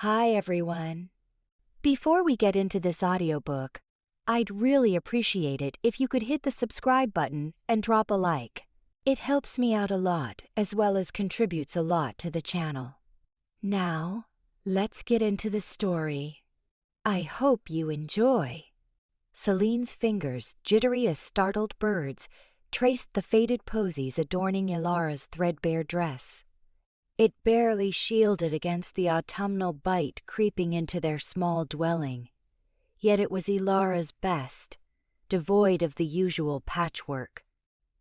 Hi everyone. Before we get into this audiobook, I'd really appreciate it if you could hit the subscribe button and drop a like. It helps me out a lot as well as contributes a lot to the channel. Now, let's get into the story. I hope you enjoy. Selene's fingers, jittery as startled birds, traced the faded posies adorning Lyra's threadbare dress. It barely shielded against the autumnal bite creeping into their small dwelling. Yet it was Lyra's best, devoid of the usual patchwork.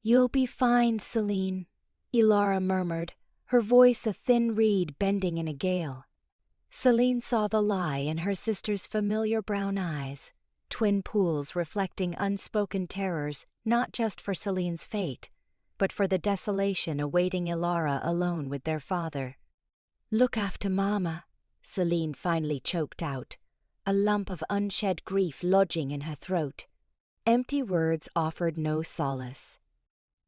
"You'll be fine, Selene," Lyra murmured, her voice a thin reed bending in a gale. Selene saw the lie in her sister's familiar brown eyes, twin pools reflecting unspoken terrors not just for Selene's fate, but for the desolation awaiting Lyra alone with their father. "Look after Mama," Selene finally choked out, a lump of unshed grief lodging in her throat. Empty words offered no solace.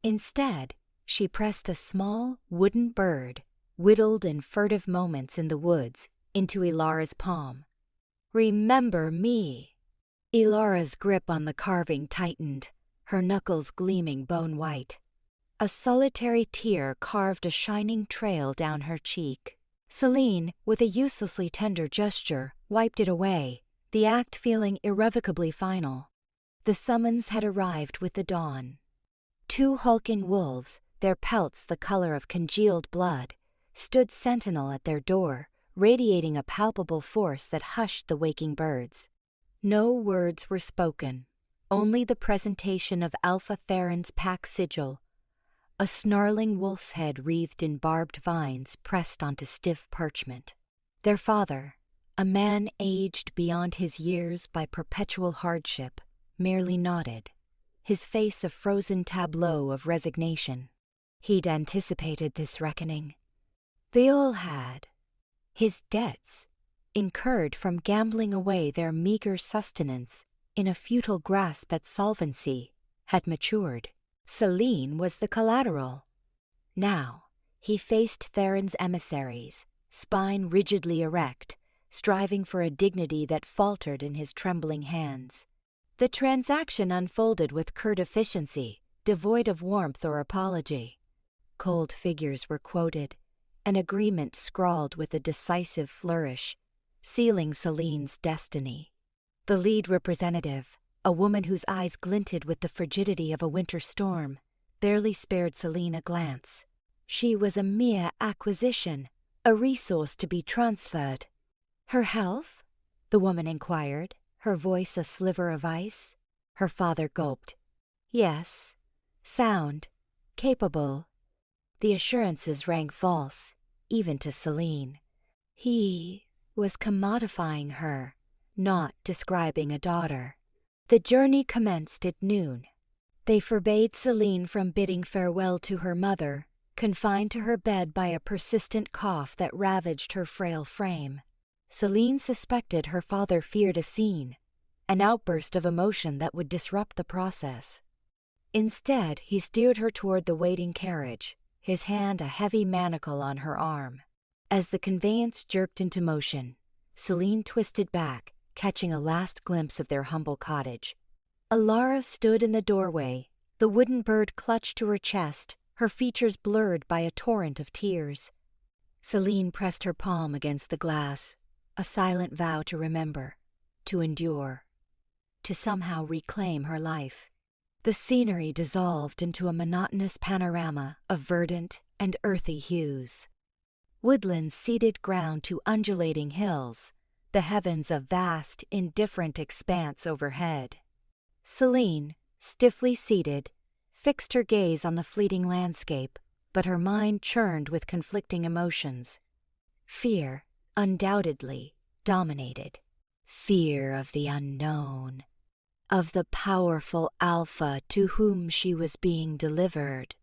Instead, she pressed a small wooden bird, whittled in furtive moments in the woods, into Lyra's palm. "Remember me." Lyra's grip on the carving tightened, her knuckles gleaming bone-white. A solitary tear carved a shining trail down her cheek. Selene, with a uselessly tender gesture, wiped it away, the act feeling irrevocably final. The summons had arrived with the dawn. Two hulking wolves, their pelts the color of congealed blood, stood sentinel at their door, radiating a palpable force that hushed the waking birds. No words were spoken, only the presentation of Alpha Theren's pack sigil, a snarling wolf's head wreathed in barbed vines pressed onto stiff parchment. Their father, a man aged beyond his years by perpetual hardship, merely nodded, his face a frozen tableau of resignation. He'd anticipated this reckoning. They all had. His debts, incurred from gambling away their meager sustenance in a futile grasp at solvency, had matured. Selene was the collateral. Now, he faced Theren's emissaries, spine rigidly erect, striving for a dignity that faltered in his trembling hands. The transaction unfolded with curt efficiency, devoid of warmth or apology. Cold figures were quoted, an agreement scrawled with a decisive flourish, sealing Selene's destiny. The lead representative, a woman whose eyes glinted with the frigidity of a winter storm, barely spared Selene a glance. She was a mere acquisition, a resource to be transferred. "Her health?" the woman inquired, her voice a sliver of ice. Her father gulped. "Yes. Sound. Capable." The assurances rang false, even to Selene. He was commodifying her, not describing a daughter. The journey commenced at noon. They forbade Selene from bidding farewell to her mother, confined to her bed by a persistent cough that ravaged her frail frame. Selene suspected her father feared a scene, an outburst of emotion that would disrupt the process. Instead, he steered her toward the waiting carriage, his hand a heavy manacle on her arm. As the conveyance jerked into motion, Selene twisted back, catching a last glimpse of their humble cottage. Lyra stood in the doorway, the wooden bird clutched to her chest, her features blurred by a torrent of tears. Selene pressed her palm against the glass, a silent vow to remember, to endure, to somehow reclaim her life. The scenery dissolved into a monotonous panorama of verdant and earthy hues. Woodlands ceded ground to undulating hills, the heavens a vast, indifferent expanse overhead. Selene, stiffly seated, fixed her gaze on the fleeting landscape, but her mind churned with conflicting emotions. Fear, undoubtedly, dominated. Fear of the unknown, of the powerful Alpha to whom she was being delivered,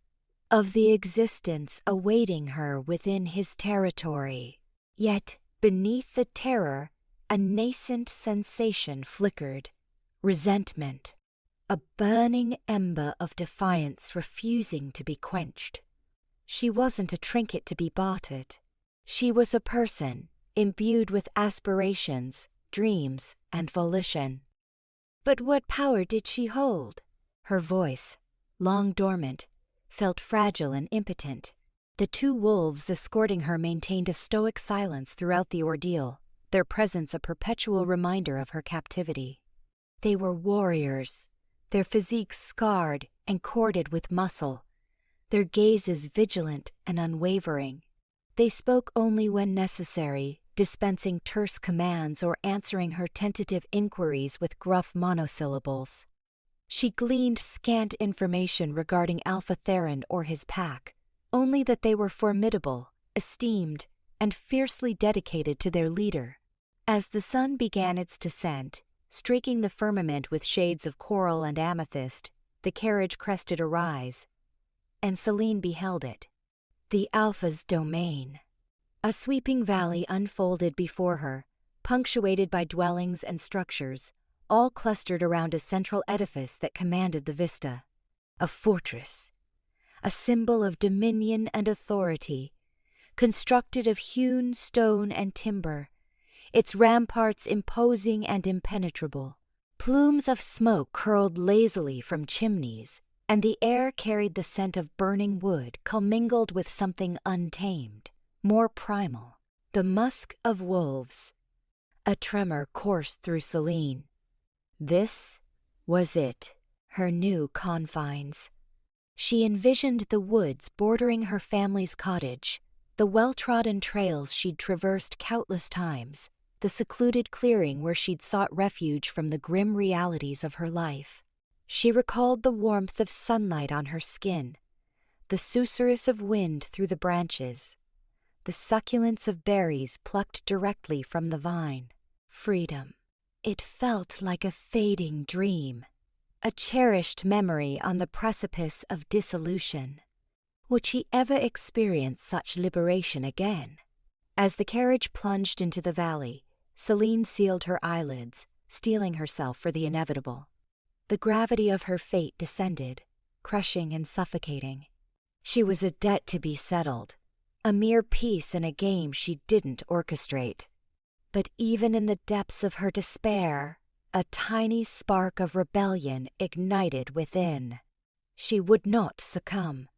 of the existence awaiting her within his territory. Yet, beneath the terror, a nascent sensation flickered, resentment, a burning ember of defiance refusing to be quenched. She wasn't a trinket to be bartered. She was a person, imbued with aspirations, dreams, and volition. But what power did she hold? Her voice, long dormant, felt fragile and impotent. The two wolves escorting her maintained a stoic silence throughout the ordeal, their presence a perpetual reminder of her captivity. They were warriors, their physiques scarred and corded with muscle, their gazes vigilant and unwavering. They spoke only when necessary, dispensing terse commands or answering her tentative inquiries with gruff monosyllables. She gleaned scant information regarding Alpha Theren or his pack, only that they were formidable, esteemed, and fiercely dedicated to their leader. As the sun began its descent, streaking the firmament with shades of coral and amethyst, the carriage crested a rise, and Seline beheld it. The Alpha's domain. A sweeping valley unfolded before her, punctuated by dwellings and structures, all clustered around a central edifice that commanded the vista. A fortress, a symbol of dominion and authority, constructed of hewn stone and timber, its ramparts imposing and impenetrable. Plumes of smoke curled lazily from chimneys, and the air carried the scent of burning wood commingled with something untamed, more primal, the musk of wolves. A tremor coursed through Seline. This was it, her new confines. She envisioned the woods bordering her family's cottage, the well-trodden trails she'd traversed countless times, the secluded clearing where she'd sought refuge from the grim realities of her life. She recalled the warmth of sunlight on her skin, the susurrus of wind through the branches, the succulence of berries plucked directly from the vine. Freedom. It felt like a fading dream, a cherished memory on the precipice of dissolution. Would she ever experience such liberation again? As the carriage plunged into the valley, Seline sealed her eyelids, steeling herself for the inevitable. The gravity of her fate descended, crushing and suffocating. She was a debt to be settled, a mere piece in a game she didn't orchestrate. But even in the depths of her despair, a tiny spark of rebellion ignited within. She would not succumb.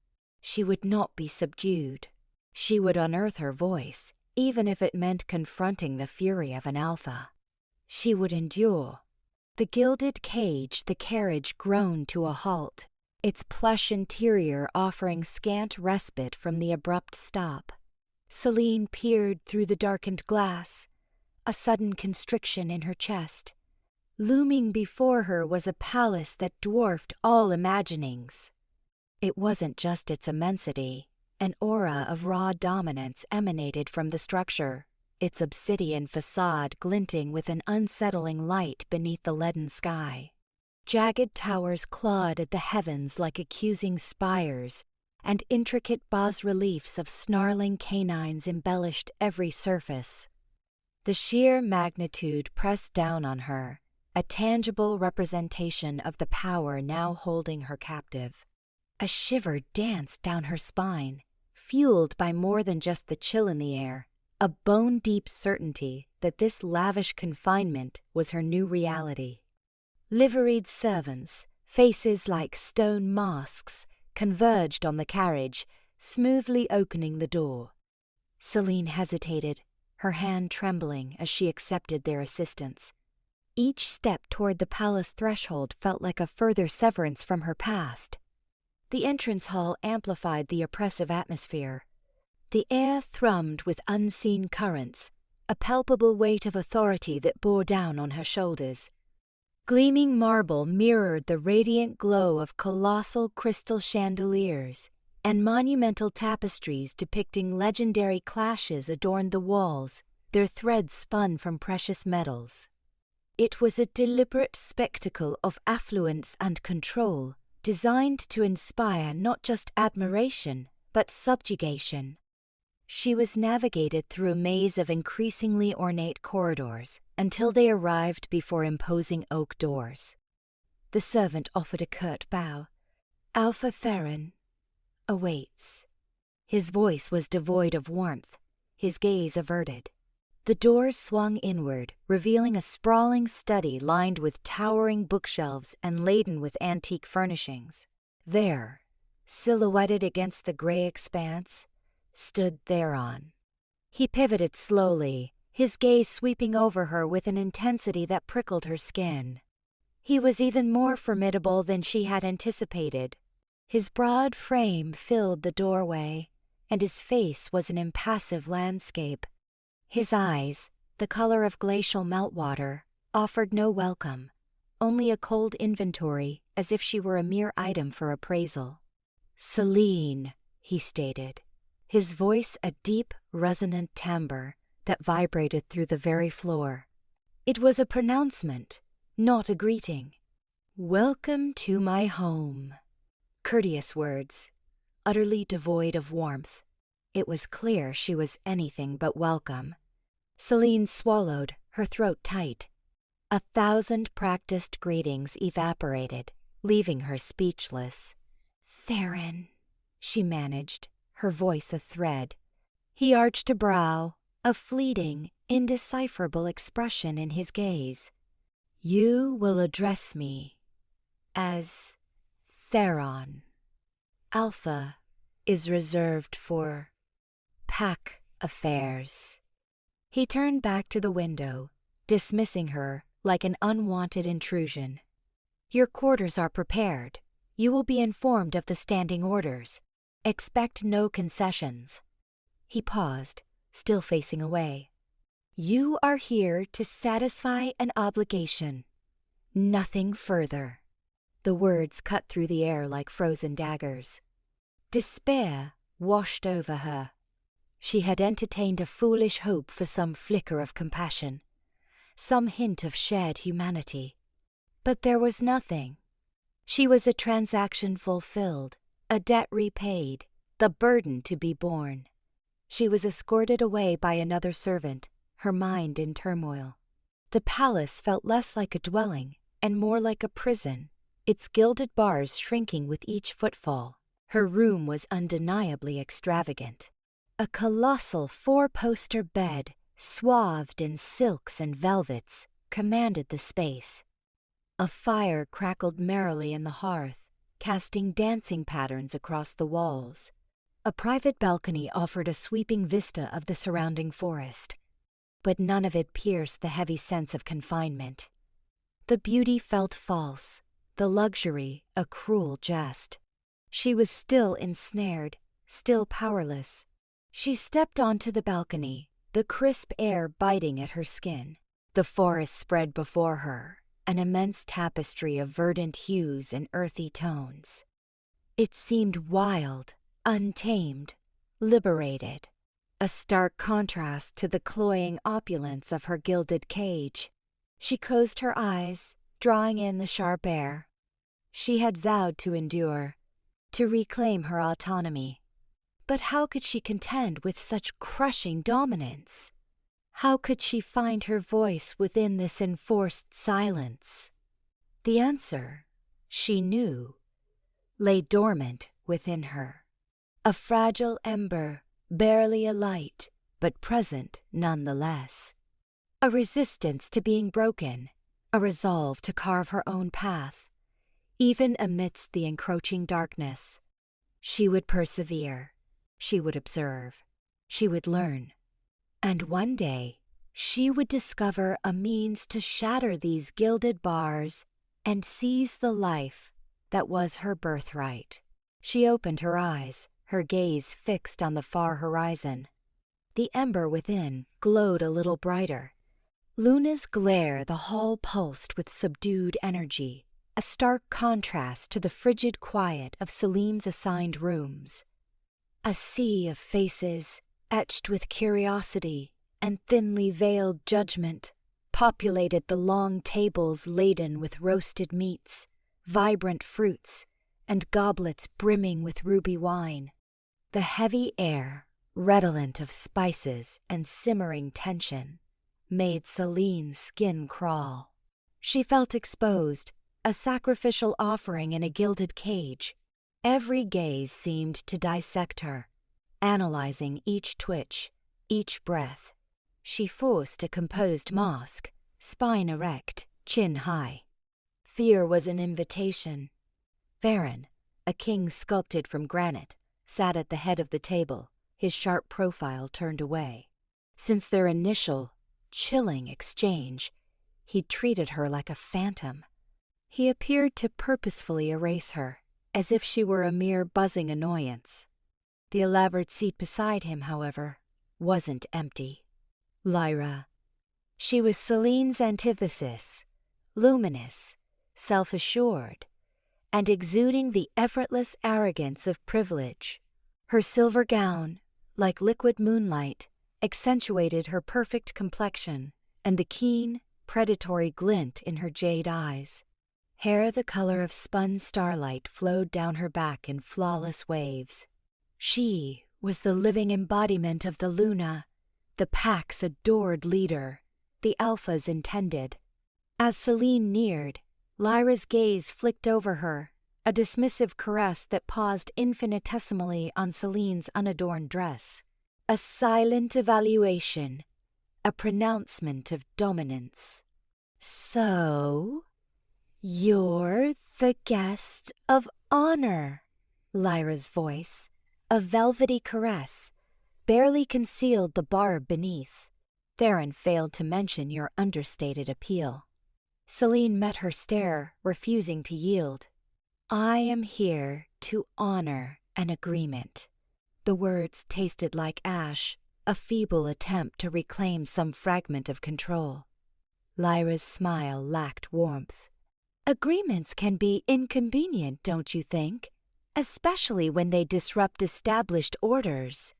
She would not be subdued. She would unearth her voice, even if it meant confronting the fury of an alpha. She would endure. The gilded cage, the carriage groaned to a halt, its plush interior offering scant respite from the abrupt stop. Seline peered through the darkened glass, a sudden constriction in her chest. Looming before her was a palace that dwarfed all imaginings. It wasn't just its immensity. An aura of raw dominance emanated from the structure, its obsidian facade glinting with an unsettling light beneath the leaden sky. Jagged towers clawed at the heavens like accusing spires, and intricate bas-reliefs of snarling canines embellished every surface. The sheer magnitude pressed down on her, a tangible representation of the power now holding her captive. A shiver danced down her spine, fueled by more than just the chill in the air, a bone-deep certainty that this lavish confinement was her new reality. Liveried servants, faces like stone masks, converged on the carriage, smoothly opening the door. Seline hesitated, her hand trembling as she accepted their assistance. Each step toward the palace threshold felt like a further severance from her past. The entrance hall amplified the oppressive atmosphere. The air thrummed with unseen currents, a palpable weight of authority that bore down on her shoulders. Gleaming marble mirrored the radiant glow of colossal crystal chandeliers, and monumental tapestries depicting legendary clashes adorned the walls, their threads spun from precious metals. It was a deliberate spectacle of affluence and control, designed to inspire not just admiration, but subjugation. She was navigated through a maze of increasingly ornate corridors until they arrived before imposing oak doors. The servant offered a curt bow. "Alpha Theren awaits." His voice was devoid of warmth, his gaze averted. The doors swung inward, revealing a sprawling study lined with towering bookshelves and laden with antique furnishings. There, silhouetted against the gray expanse, stood Theren. He pivoted slowly, his gaze sweeping over her with an intensity that prickled her skin. He was even more formidable than she had anticipated. His broad frame filled the doorway, and his face was an impassive landscape. His eyes, the color of glacial meltwater, offered no welcome, only a cold inventory as if she were a mere item for appraisal. "Seline," he stated, his voice a deep, resonant timbre that vibrated through the very floor. It was a pronouncement, not a greeting. "Welcome to my home." Courteous words, utterly devoid of warmth. It was clear she was anything but welcome. Seline swallowed, her throat tight. 1,000 practiced greetings evaporated, leaving her speechless. "Theren," she managed, her voice a thread. He arched a brow, a fleeting, indecipherable expression in his gaze. "You will address me as Theren. Alpha is reserved for pack affairs." He turned back to the window, dismissing her like an unwanted intrusion. "Your quarters are prepared. You will be informed of the standing orders. Expect no concessions." He paused, still facing away. "You are here to satisfy an obligation. Nothing further." The words cut through the air like frozen daggers. Despair washed over her. She had entertained a foolish hope for some flicker of compassion, some hint of shared humanity. But there was nothing. She was a transaction fulfilled, a debt repaid, the burden to be borne. She was escorted away by another servant, her mind in turmoil. The palace felt less like a dwelling and more like a prison, its gilded bars shrinking with each footfall. Her room was undeniably extravagant. A colossal 4-poster bed, swathed in silks and velvets, commanded the space. A fire crackled merrily in the hearth, casting dancing patterns across the walls. A private balcony offered a sweeping vista of the surrounding forest, but none of it pierced the heavy sense of confinement. The beauty felt false, the luxury a cruel jest. She was still ensnared, still powerless. She stepped onto the balcony, the crisp air biting at her skin. The forest spread before her, an immense tapestry of verdant hues and earthy tones. It seemed wild, untamed, liberated, a stark contrast to the cloying opulence of her gilded cage. She closed her eyes, drawing in the sharp air. She had vowed to endure, to reclaim her autonomy. But how could she contend with such crushing dominance? How could she find her voice within this enforced silence? The answer, she knew, lay dormant within her. A fragile ember, barely alight, but present nonetheless. A resistance to being broken, a resolve to carve her own path. Even amidst the encroaching darkness, she would persevere. She would observe. She would learn. And one day, she would discover a means to shatter these gilded bars and seize the life that was her birthright. She opened her eyes, her gaze fixed on the far horizon. The ember within glowed a little brighter. Luna's glare the hall pulsed with subdued energy, a stark contrast to the frigid quiet of Selim's assigned rooms. A sea of faces, etched with curiosity and thinly veiled judgment, populated the long tables laden with roasted meats, vibrant fruits, and goblets brimming with ruby wine. The heavy air, redolent of spices and simmering tension, made Selene's skin crawl. She felt exposed, a sacrificial offering in a gilded cage. Every gaze seemed to dissect her, analyzing each twitch, each breath. She forced a composed mask, spine erect, chin high. Fear was an invitation. Theren, a king sculpted from granite, sat at the head of the table, his sharp profile turned away. Since their initial, chilling exchange, he'd treated her like a phantom. He appeared to purposefully erase her, as if she were a mere buzzing annoyance. The elaborate seat beside him, however, wasn't empty. Lyra. She was Selene's antithesis, luminous, self-assured, and exuding the effortless arrogance of privilege. Her silver gown, like liquid moonlight, accentuated her perfect complexion and the keen, predatory glint in her jade eyes. Hair the color of spun starlight flowed down her back in flawless waves. She was the living embodiment of the Luna, the pack's adored leader, the Alpha's intended. As Selene neared, Lyra's gaze flicked over her, a dismissive caress that paused infinitesimally on Selene's unadorned dress. A silent evaluation, a pronouncement of dominance. "So, you're the guest of honor," Lyra's voice, a velvety caress, barely concealed the barb beneath. Theren failed to mention your understated appeal. Selene met her stare, refusing to yield. "I am here to honor an agreement." The words tasted like ash, a feeble attempt to reclaim some fragment of control. Lyra's smile lacked warmth. "Agreements can be inconvenient, don't you think? Especially when they disrupt established orders."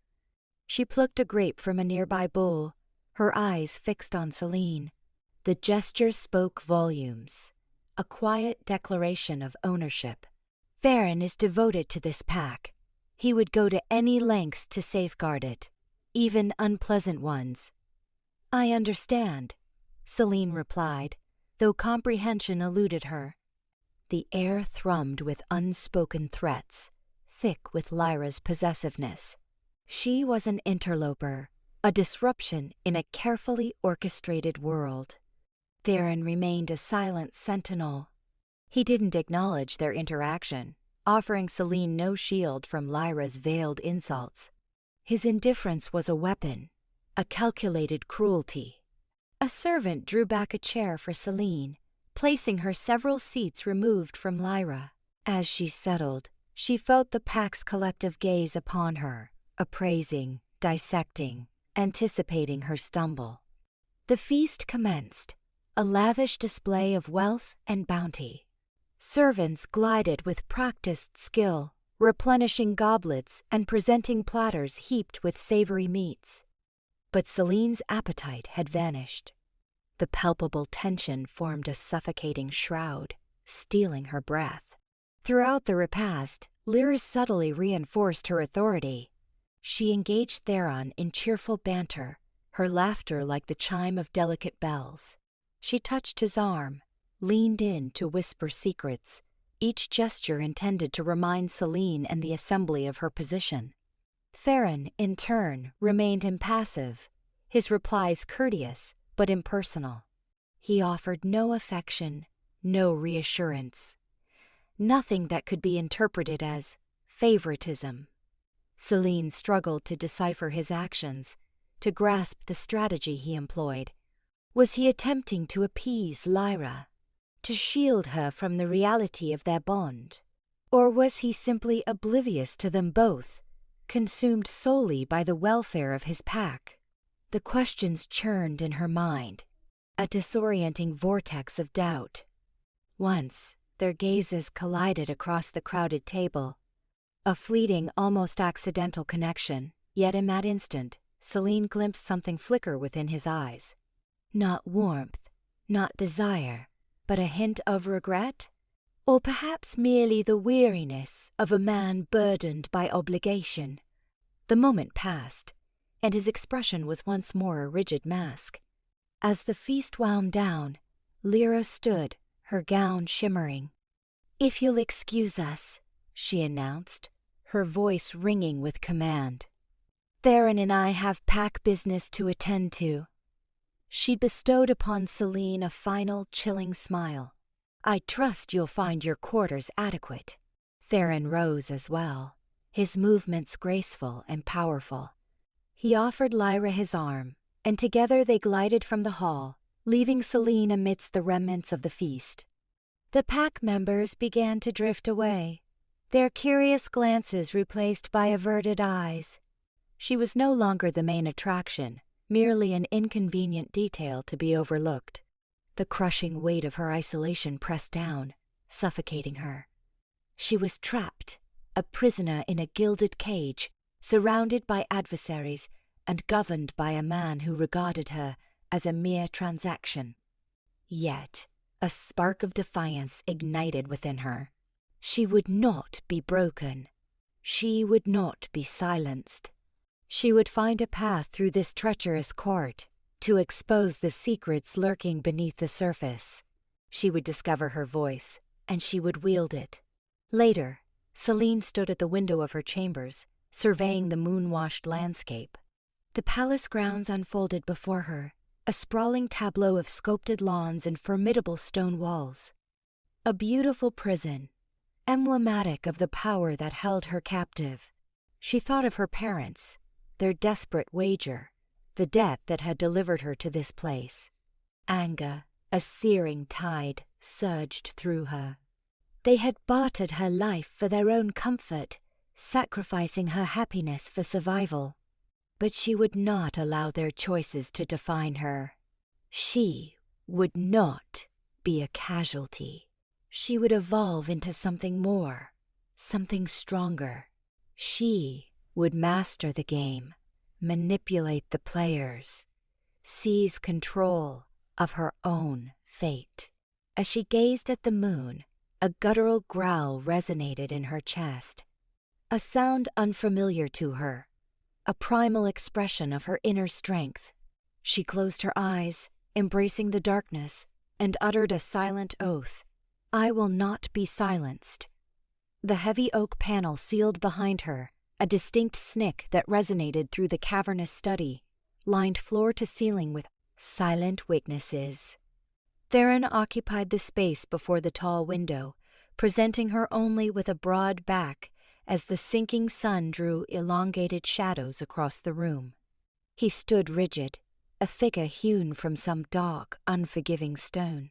She plucked a grape from a nearby bowl, her eyes fixed on Selene. The gesture spoke volumes, a quiet declaration of ownership. Theren is devoted to this pack. He would go to any lengths to safeguard it, even unpleasant ones. "I understand," Selene replied, though comprehension eluded her. The air thrummed with unspoken threats, thick with Lyra's possessiveness. She was an interloper, a disruption in a carefully orchestrated world. Theren remained a silent sentinel. He didn't acknowledge their interaction, offering Selene no shield from Lyra's veiled insults. His indifference was a weapon, a calculated cruelty. A servant drew back a chair for Selene, placing her several seats removed from Lyra. As she settled, she felt the pack's collective gaze upon her, appraising, dissecting, anticipating her stumble. The feast commenced, a lavish display of wealth and bounty. Servants glided with practiced skill, replenishing goblets and presenting platters heaped with savory meats. But Selene's appetite had vanished. The palpable tension formed a suffocating shroud, stealing her breath. Throughout the repast, Lyra subtly reinforced her authority. She engaged Theren in cheerful banter, her laughter like the chime of delicate bells. She touched his arm, leaned in to whisper secrets, each gesture intended to remind Selene and the assembly of her position. Theren, in turn, remained impassive, his replies courteous but impersonal. He offered no affection, no reassurance, nothing that could be interpreted as favoritism. Selene struggled to decipher his actions, to grasp the strategy he employed. Was he attempting to appease Lyra, to shield her from the reality of their bond? Or was he simply oblivious to them both, consumed solely by the welfare of his pack? The questions churned in her mind, a disorienting vortex of doubt. Once, their gazes collided across the crowded table. A fleeting, almost accidental connection, yet in that instant, Selene glimpsed something flicker within his eyes. Not warmth, not desire, but a hint of regret? Or perhaps merely the weariness of a man burdened by obligation. The moment passed, and his expression was once more a rigid mask. As the feast wound down, Lyra stood, her gown shimmering. "If you'll excuse us," she announced, her voice ringing with command. "Theren and I have pack business to attend to. She bestowed upon Selene a final, chilling smile. "I trust you'll find your quarters adequate." Theren rose as well, his movements graceful and powerful. He offered Lyra his arm, and together they glided from the hall, leaving Selene amidst the remnants of the feast. The pack members began to drift away, their curious glances replaced by averted eyes. She was no longer the main attraction, merely an inconvenient detail to be overlooked. The crushing weight of her isolation pressed down, suffocating her. She was trapped, a prisoner in a gilded cage, surrounded by adversaries and governed by a man who regarded her as a mere transaction. Yet, a spark of defiance ignited within her. She would not be broken. She would not be silenced. She would find a path through this treacherous court to expose the secrets lurking beneath the surface. She would discover her voice, and she would wield it. Later, Selene stood at the window of her chambers, surveying the moon-washed landscape. The palace grounds unfolded before her, a sprawling tableau of sculpted lawns and formidable stone walls. A beautiful prison, emblematic of the power that held her captive. She thought of her parents, their desperate wager, the debt that had delivered her to this place. Anger, a searing tide, surged through her. They had bartered her life for their own comfort, sacrificing her happiness for survival. But she would not allow their choices to define her. She would not be a casualty. She would evolve into something more, something stronger. She would master the game, manipulate the players, seize control of her own fate. As she gazed at the moon, a guttural growl resonated in her chest, a sound unfamiliar to her, a primal expression of her inner strength. She closed her eyes, embracing the darkness, and uttered a silent oath. "I will not be silenced." The heavy oak panel sealed behind her, a distinct snick that resonated through the cavernous study, lined floor to ceiling with silent witnesses. Theren occupied the space before the tall window, presenting her only with a broad back as the sinking sun drew elongated shadows across the room. He stood rigid, a figure hewn from some dark, unforgiving stone.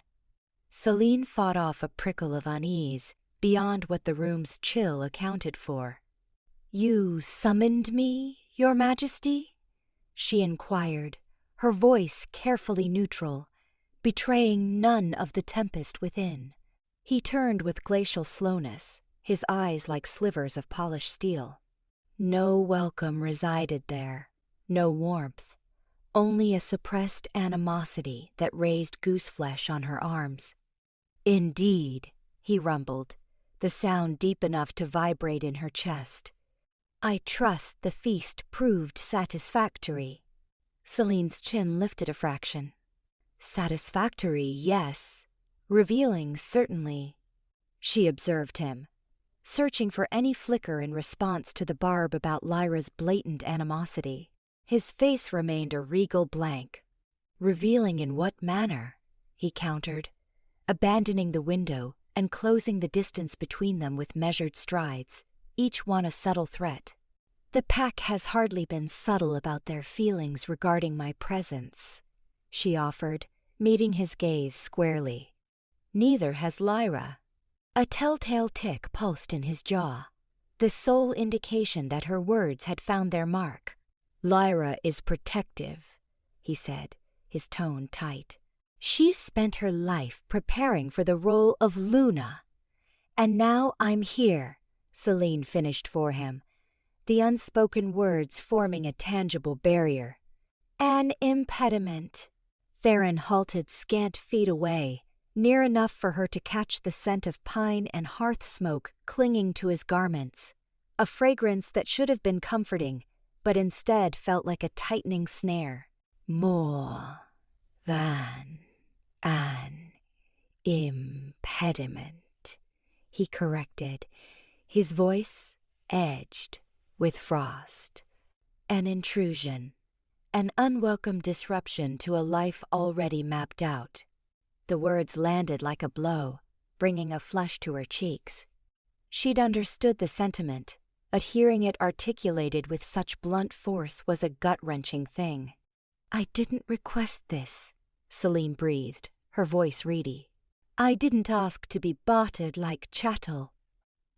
Selene fought off a prickle of unease beyond what the room's chill accounted for. "You summoned me, Your Majesty?" she inquired, her voice carefully neutral, betraying none of the tempest within. He turned with glacial slowness, his eyes like slivers of polished steel. No welcome resided there, no warmth, only a suppressed animosity that raised gooseflesh on her arms. "Indeed," he rumbled, the sound deep enough to vibrate in her chest. "I trust the feast proved satisfactory." Selene's chin lifted a fraction. "Satisfactory, yes. Revealing, certainly." She observed him, searching for any flicker in response to the barb about Lyra's blatant animosity. His face remained a regal blank. "Revealing in what manner?" he countered, abandoning the window and closing the distance between them with measured strides, each one a subtle threat. "The pack has hardly been subtle about their feelings regarding my presence," she offered, meeting his gaze squarely. "Neither has Lyra." A telltale tick pulsed in his jaw, the sole indication that her words had found their mark. "Lyra is protective," he said, his tone tight. "She spent her life preparing for the role of Luna. And now I'm here," Selene finished for him, the unspoken words forming a tangible barrier. "An impediment." Theren halted scant feet away, near enough for her to catch the scent of pine and hearth smoke clinging to his garments, a fragrance that should have been comforting, but instead felt like a tightening snare. "More than an impediment," he corrected, his voice edged with frost. "An intrusion, an unwelcome disruption to a life already mapped out. The words landed like a blow, bringing a flush to her cheeks. She'd understood the sentiment, but hearing it articulated with such blunt force was a gut-wrenching thing. "I didn't request this," Selene breathed, her voice reedy. "I didn't ask to be bartered like chattel."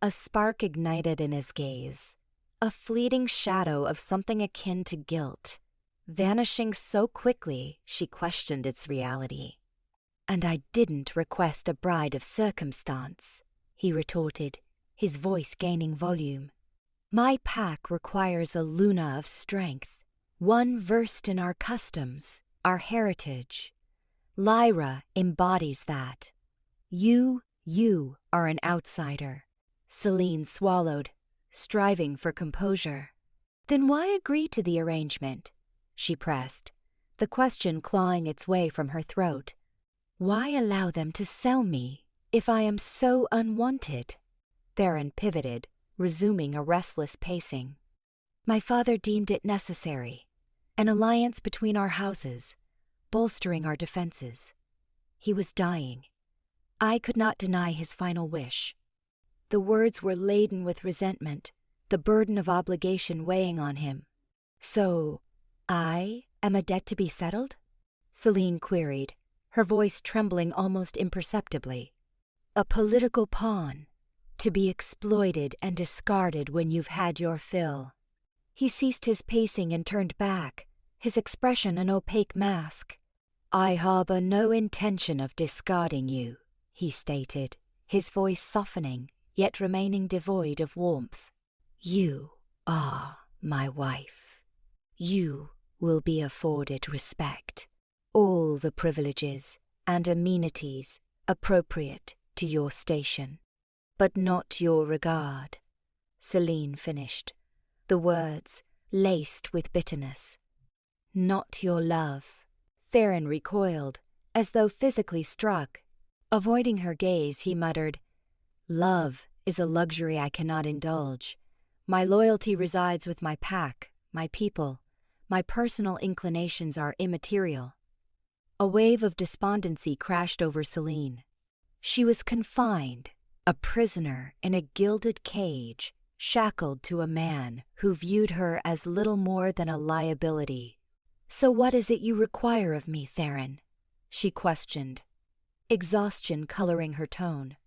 A spark ignited in his gaze, a fleeting shadow of something akin to guilt, vanishing so quickly she questioned its reality. "And I didn't request a bride of circumstance," he retorted, his voice gaining volume. "My pack requires a Luna of strength, one versed in our customs, our heritage. Lyra embodies that. You are an outsider." Selene swallowed, striving for composure. "Then why agree to the arrangement?" she pressed, the question clawing its way from her throat. "Why allow them to sell me if I am so unwanted?" Theren pivoted, resuming a restless pacing. "My father deemed it necessary, an alliance between our houses, bolstering our defenses. He was dying. I could not deny his final wish." The words were laden with resentment, the burden of obligation weighing on him. "So, I am a debt to be settled?" Selene queried, her voice trembling almost imperceptibly. "A political pawn, to be exploited and discarded when you've had your fill." He ceased his pacing and turned back, his expression an opaque mask. "I harbor no intention of discarding you," he stated, his voice softening, yet remaining devoid of warmth. "You are my wife. You will be afforded respect, all the privileges and amenities appropriate to your station, but not your regard," Selene finished, the words laced with bitterness. "Not your love." Theren recoiled, as though physically struck. Avoiding her gaze, he muttered, "Love is a luxury I cannot indulge. My loyalty resides with my pack, my people. My personal inclinations are immaterial." A wave of despondency crashed over Selene. She was confined, a prisoner in a gilded cage, shackled to a man who viewed her as little more than a liability. "So what is it you require of me, Theren?" she questioned, exhaustion coloring her tone.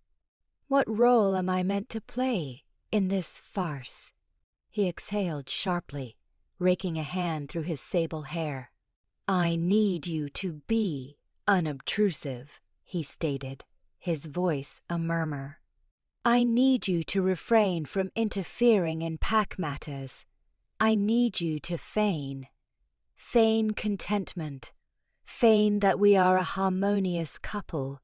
"What role am I meant to play in this farce?" He exhaled sharply, raking a hand through his sable hair. "I need you to be unobtrusive," he stated, his voice a murmur. "I need you to refrain from interfering in pack matters. I need you to feign contentment, feign that we are a harmonious couple,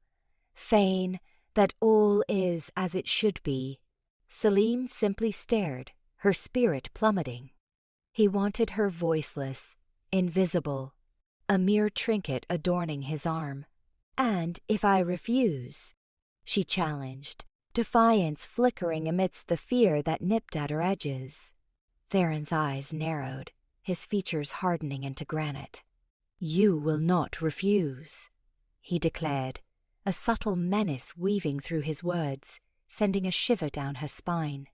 feign that all is as it should be." Selene simply stared, her spirit plummeting. He wanted her voiceless, invisible, a mere trinket adorning his arm. "And if I refuse?" she challenged, defiance flickering amidst the fear that nipped at her edges. Theron's eyes narrowed, his features hardening into granite. "You will not refuse," he declared, a subtle menace weaving through his words, sending a shiver down her spine.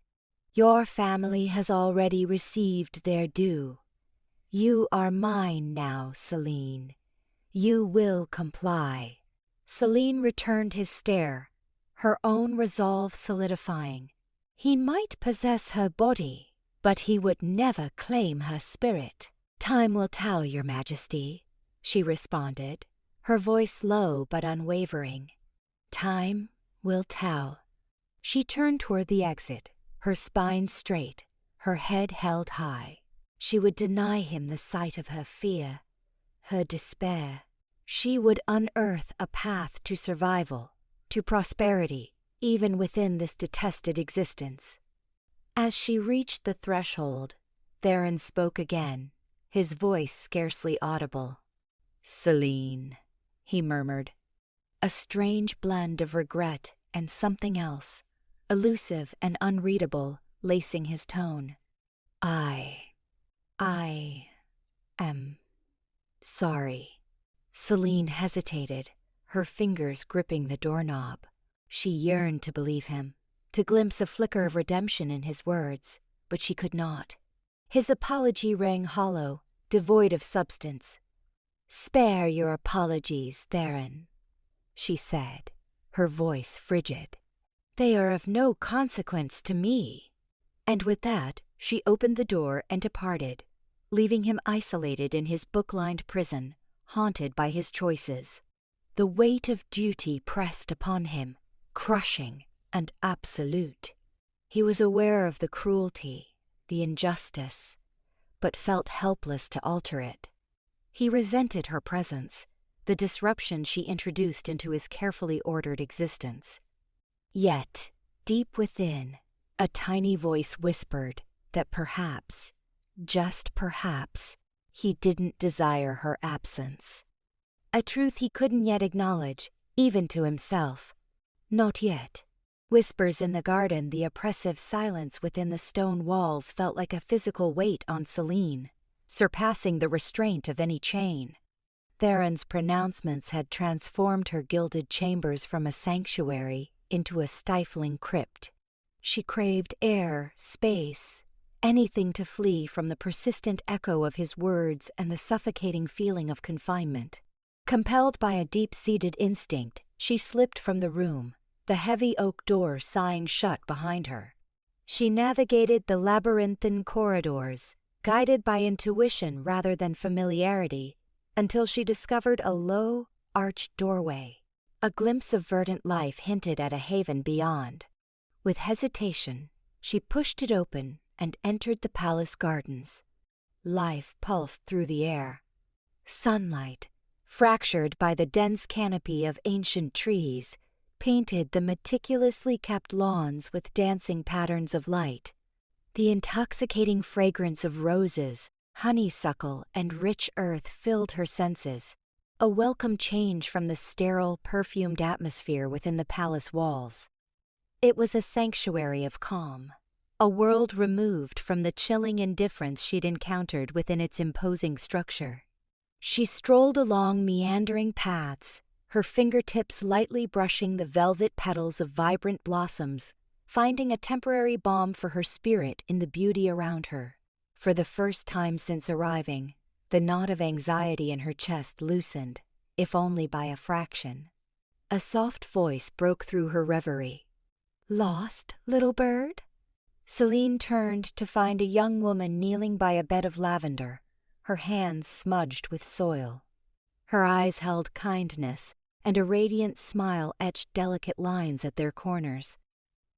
"Your family has already received their due. You are mine now, Selene. You will comply." Selene returned his stare, her own resolve solidifying. He might possess her body, but he would never claim her spirit. "Time will tell, Your Majesty," she responded, her voice low but unwavering. "Time will tell." She turned toward the exit, her spine straight, her head held high. She would deny him the sight of her fear, her despair. She would unearth a path to survival, to prosperity, even within this detested existence. As she reached the threshold, Theren spoke again, his voice scarcely audible. "Selene," he murmured, a strange blend of regret and something else, elusive and unreadable, lacing his tone. I am Sorry. Selene hesitated, her fingers gripping the doorknob. She yearned to believe him, to glimpse a flicker of redemption in his words, but she could not. His apology rang hollow, devoid of substance. "Spare your apologies, Theren," she said, her voice frigid. "They are of no consequence to me." And with that, she opened the door and departed, leaving him isolated in his book-lined prison, haunted by his choices. The weight of duty pressed upon him, crushing and absolute. He was aware of the cruelty, the injustice, but felt helpless to alter it. He resented her presence, the disruption she introduced into his carefully ordered existence. Yet, deep within, a tiny voice whispered that perhaps, just perhaps, he didn't desire her absence. A truth he couldn't yet acknowledge, even to himself. Not yet. Whispers in the garden, the oppressive silence within the stone walls felt like a physical weight on Seline, surpassing the restraint of any chain. Theron's pronouncements had transformed her gilded chambers from a sanctuary into a stifling crypt. She craved air, space, anything to flee from the persistent echo of his words and the suffocating feeling of confinement. Compelled by a deep-seated instinct, she slipped from the room, the heavy oak door sighing shut behind her. She navigated the labyrinthine corridors, guided by intuition rather than familiarity, until she discovered a low, arched doorway. A glimpse of verdant life hinted at a haven beyond. With hesitation, she pushed it open and entered the palace gardens. Life pulsed through the air. Sunlight, fractured by the dense canopy of ancient trees, painted the meticulously kept lawns with dancing patterns of light. The intoxicating fragrance of roses, honeysuckle, and rich earth filled her senses, a welcome change from the sterile, perfumed atmosphere within the palace walls. It was a sanctuary of calm, a world removed from the chilling indifference she'd encountered within its imposing structure. She strolled along meandering paths, her fingertips lightly brushing the velvet petals of vibrant blossoms, finding a temporary balm for her spirit in the beauty around her. For the first time since arriving, the knot of anxiety in her chest loosened, if only by a fraction. A soft voice broke through her reverie. "Lost, little bird?" Seline turned to find a young woman kneeling by a bed of lavender, her hands smudged with soil. Her eyes held kindness, and a radiant smile etched delicate lines at their corners.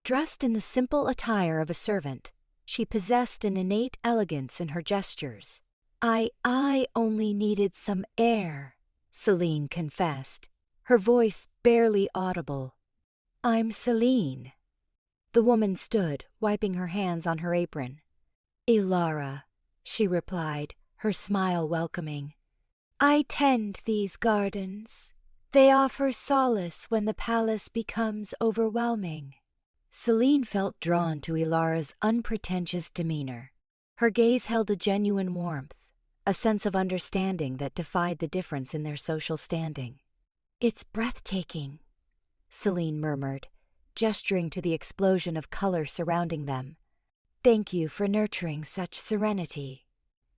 Dressed in the simple attire of a servant, she possessed an innate elegance in her gestures. I only needed some air," Seline confessed, her voice barely audible. "I'm Seline." The woman stood, wiping her hands on her apron. "Lyra," she replied, her smile welcoming. "I tend these gardens. They offer solace when the palace becomes overwhelming." Seline felt drawn to Lyra's unpretentious demeanor. Her gaze held a genuine warmth, a sense of understanding that defied the difference in their social standing. "It's breathtaking," Seline murmured, gesturing to the explosion of color surrounding them. "Thank you for nurturing such serenity."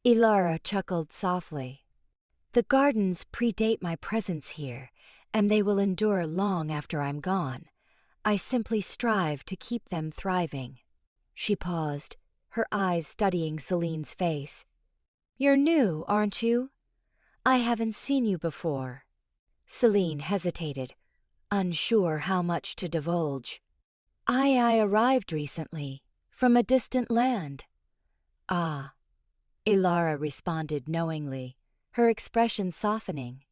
Lyra chuckled softly. "The gardens predate my presence here, and they will endure long after I'm gone. I simply strive to keep them thriving." She paused, her eyes studying Seline's face. "You're new, aren't you? I haven't seen you before." Seline hesitated, unsure how much to divulge. I arrived recently, from a distant land." "Ah," Lyra responded knowingly, her expression softening.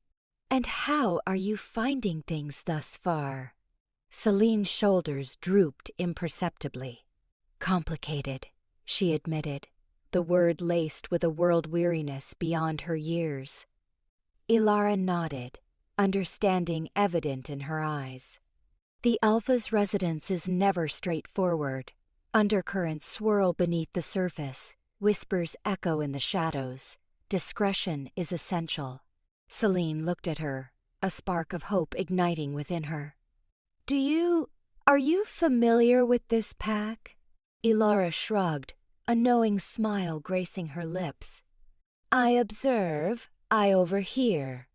"And how are you finding things thus far?" Seline's shoulders drooped imperceptibly. "Complicated," she admitted, the word laced with a world-weariness beyond her years. Lyra nodded, understanding evident in her eyes. The Alpha's residence is never straightforward. Undercurrents swirl beneath the surface, whispers echo in the shadows, discretion is essential. Selene looked at her, a spark of hope igniting within her. Are you familiar with this pack? Lyra shrugged, a knowing smile gracing her lips. I observe, I overhear.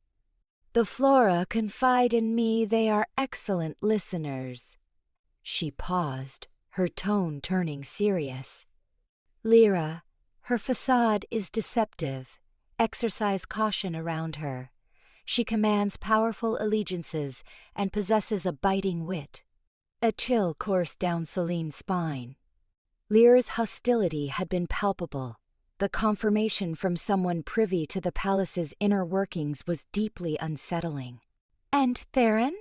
The Flora confide in me they are excellent listeners. She paused, her tone turning serious. Lyra, her facade is deceptive. Exercise caution around her. She commands powerful allegiances and possesses a biting wit. A chill coursed down Selene's spine. Lyra's hostility had been palpable. The confirmation from someone privy to the palace's inner workings was deeply unsettling. "And Theren?"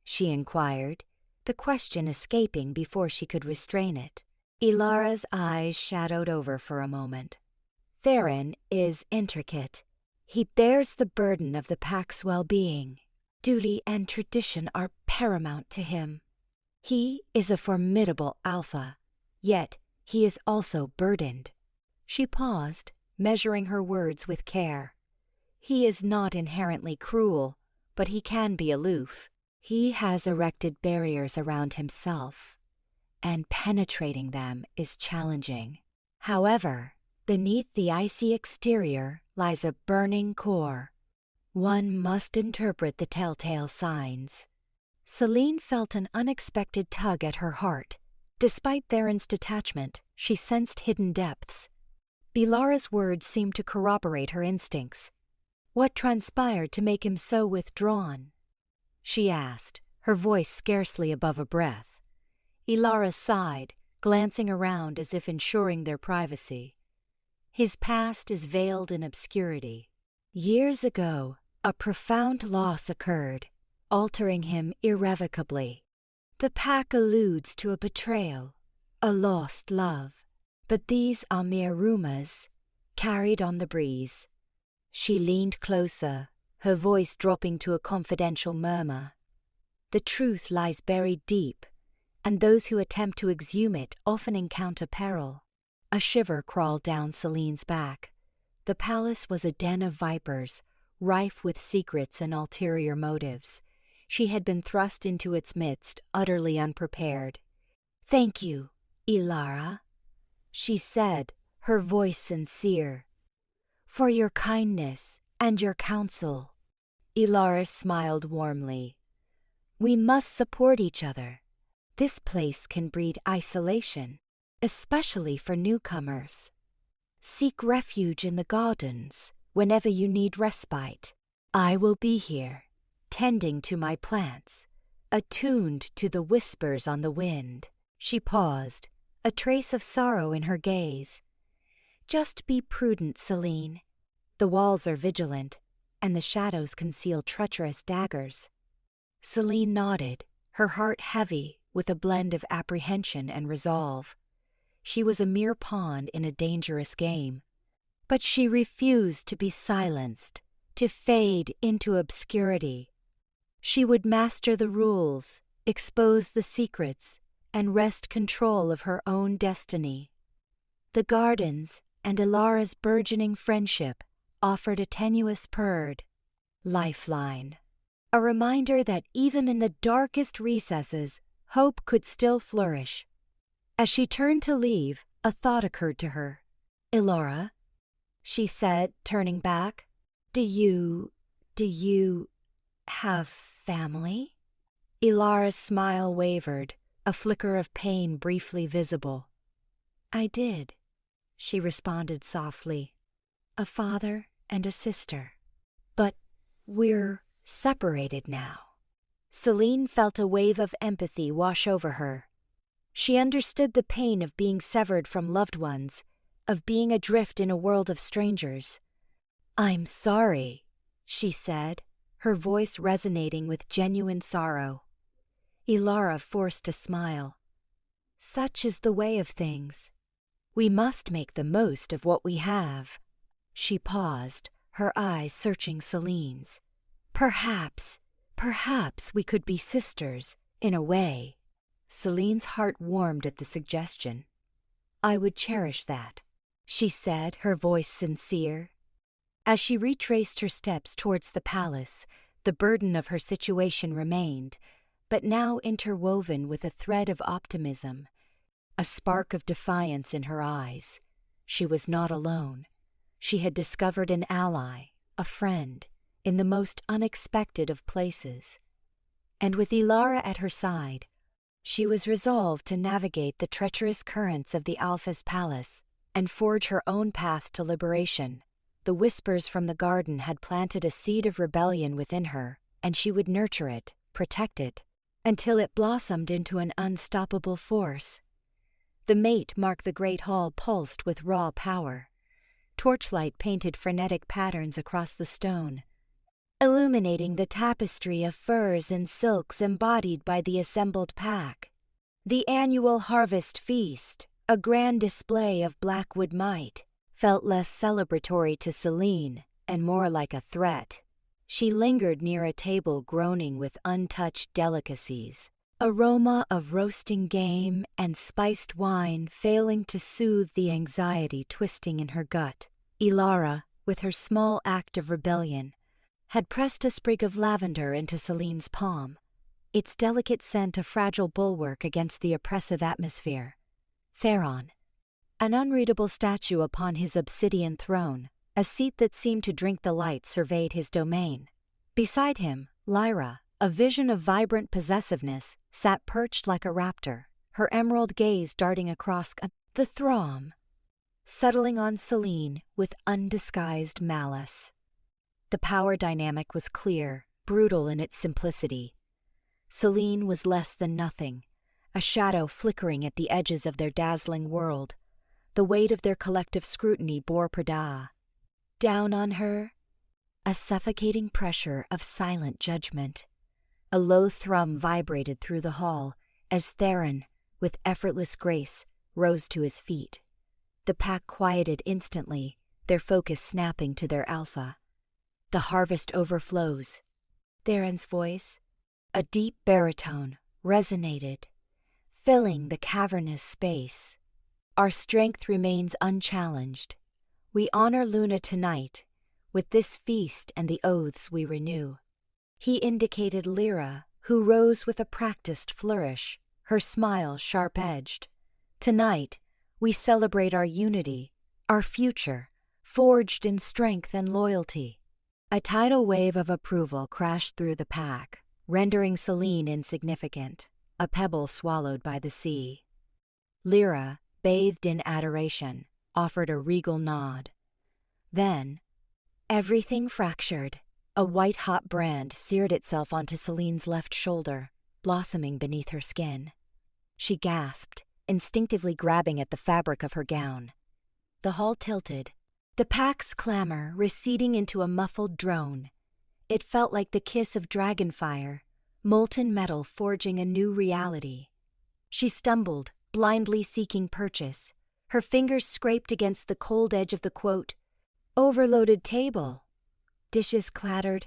she inquired, the question escaping before she could restrain it. Lyra's eyes shadowed over for a moment. "Theren is intricate. He bears the burden of the pack's well-being. Duty and tradition are paramount to him. He is a formidable alpha, yet he is also burdened." She paused, measuring her words with care. "He is not inherently cruel, but he can be aloof. He has erected barriers around himself, and penetrating them is challenging. However, beneath the icy exterior lies a burning core. One must interpret the telltale signs." Selene felt an unexpected tug at her heart. Despite Theron's detachment, she sensed hidden depths. Lyra's words seemed to corroborate her instincts. "What transpired to make him so withdrawn?" she asked, her voice scarcely above a breath. Lyra sighed, glancing around as if ensuring their privacy. "His past is veiled in obscurity. Years ago, a profound loss occurred, altering him irrevocably. The pack alludes to a betrayal, a lost love. But these are mere rumors, carried on the breeze." She leaned closer, her voice dropping to a confidential murmur. "The truth lies buried deep, and those who attempt to exhume it often encounter peril." A shiver crawled down Selene's back. The palace was a den of vipers, rife with secrets and ulterior motives. She had been thrust into its midst, utterly unprepared. "Thank you, Lyra," she said, her voice sincere, "for your kindness and your counsel." Lyra smiled warmly. "We must support each other. This place can breed isolation, especially for newcomers. Seek refuge in the gardens whenever you need respite. I will be here, tending to my plants, attuned to the whispers on the wind." She paused, a trace of sorrow in her gaze. "Just be prudent, Selene. The walls are vigilant, and the shadows conceal treacherous daggers." Selene nodded, her heart heavy with a blend of apprehension and resolve. She was a mere pawn in a dangerous game. But she refused to be silenced, to fade into obscurity. She would master the rules, expose the secrets, and wrest control of her own destiny. The gardens and Ilara's burgeoning friendship offered a tenuous lifeline, a reminder that even in the darkest recesses, hope could still flourish. As she turned to leave, a thought occurred to her. "Ilara," she said, turning back, Do you have family?" Ilara's smile wavered, a flicker of pain briefly visible. "I did," she responded softly. "A father and a sister. But we're separated now." Selene felt a wave of empathy wash over her. She understood the pain of being severed from loved ones, of being adrift in a world of strangers. "I'm sorry," she said, her voice resonating with genuine sorrow. Lyra forced a smile. "Such is the way of things. We must make the most of what we have." She paused, her eyes searching Selene's. Perhaps we could be sisters, in a way." Selene's heart warmed at the suggestion. "I would cherish that," she said, her voice sincere. As she retraced her steps towards the palace, the burden of her situation remained, but now interwoven with a thread of optimism, a spark of defiance in her eyes. She was not alone. She had discovered an ally, a friend, in the most unexpected of places. And with Lyra at her side, she was resolved to navigate the treacherous currents of the Alpha's palace and forge her own path to liberation. The whispers from the garden had planted a seed of rebellion within her, and she would nurture it, protect it, until it blossomed into an unstoppable force. The mate marked the great hall pulsed with raw power. Torchlight painted frenetic patterns across the stone, illuminating the tapestry of furs and silks embodied by the assembled pack. The annual harvest feast, a grand display of Blackwood might, felt less celebratory to Selene and more like a threat. She lingered near a table groaning with untouched delicacies, aroma of roasting game and spiced wine failing to soothe the anxiety twisting in her gut. Lyra, with her small act of rebellion, had pressed a sprig of lavender into Selene's palm, its delicate scent a fragile bulwark against the oppressive atmosphere. Theren, an unreadable statue upon his obsidian throne, a seat that seemed to drink the light, surveyed his domain. Beside him, Lyra, a vision of vibrant possessiveness, sat perched like a raptor, her emerald gaze darting across the throng, settling on Selene with undisguised malice. The power dynamic was clear, brutal in its simplicity. Selene was less than nothing, a shadow flickering at the edges of their dazzling world. The weight of their collective scrutiny bore Prada. Down on her, a suffocating pressure of silent judgment. A low thrum vibrated through the hall as Theren, with effortless grace, rose to his feet. The pack quieted instantly, their focus snapping to their alpha. The harvest overflows. Theren's voice, a deep baritone, resonated, filling the cavernous space. Our strength remains unchallenged. We honor Luna tonight, with this feast and the oaths we renew. He indicated Lyra, who rose with a practiced flourish, her smile sharp-edged. Tonight, we celebrate our unity, our future, forged in strength and loyalty. A tidal wave of approval crashed through the pack, rendering Selene insignificant, a pebble swallowed by the sea. Lyra, bathed in adoration, offered a regal nod. Then, everything fractured. A white-hot brand seared itself onto Selene's left shoulder, blossoming beneath her skin. She gasped, instinctively grabbing at the fabric of her gown. The hall tilted, the pack's clamor receding into a muffled drone. It felt like the kiss of dragonfire, molten metal forging a new reality. She stumbled, blindly seeking purchase. Her fingers scraped against the cold edge of the quote, overloaded table. Dishes clattered.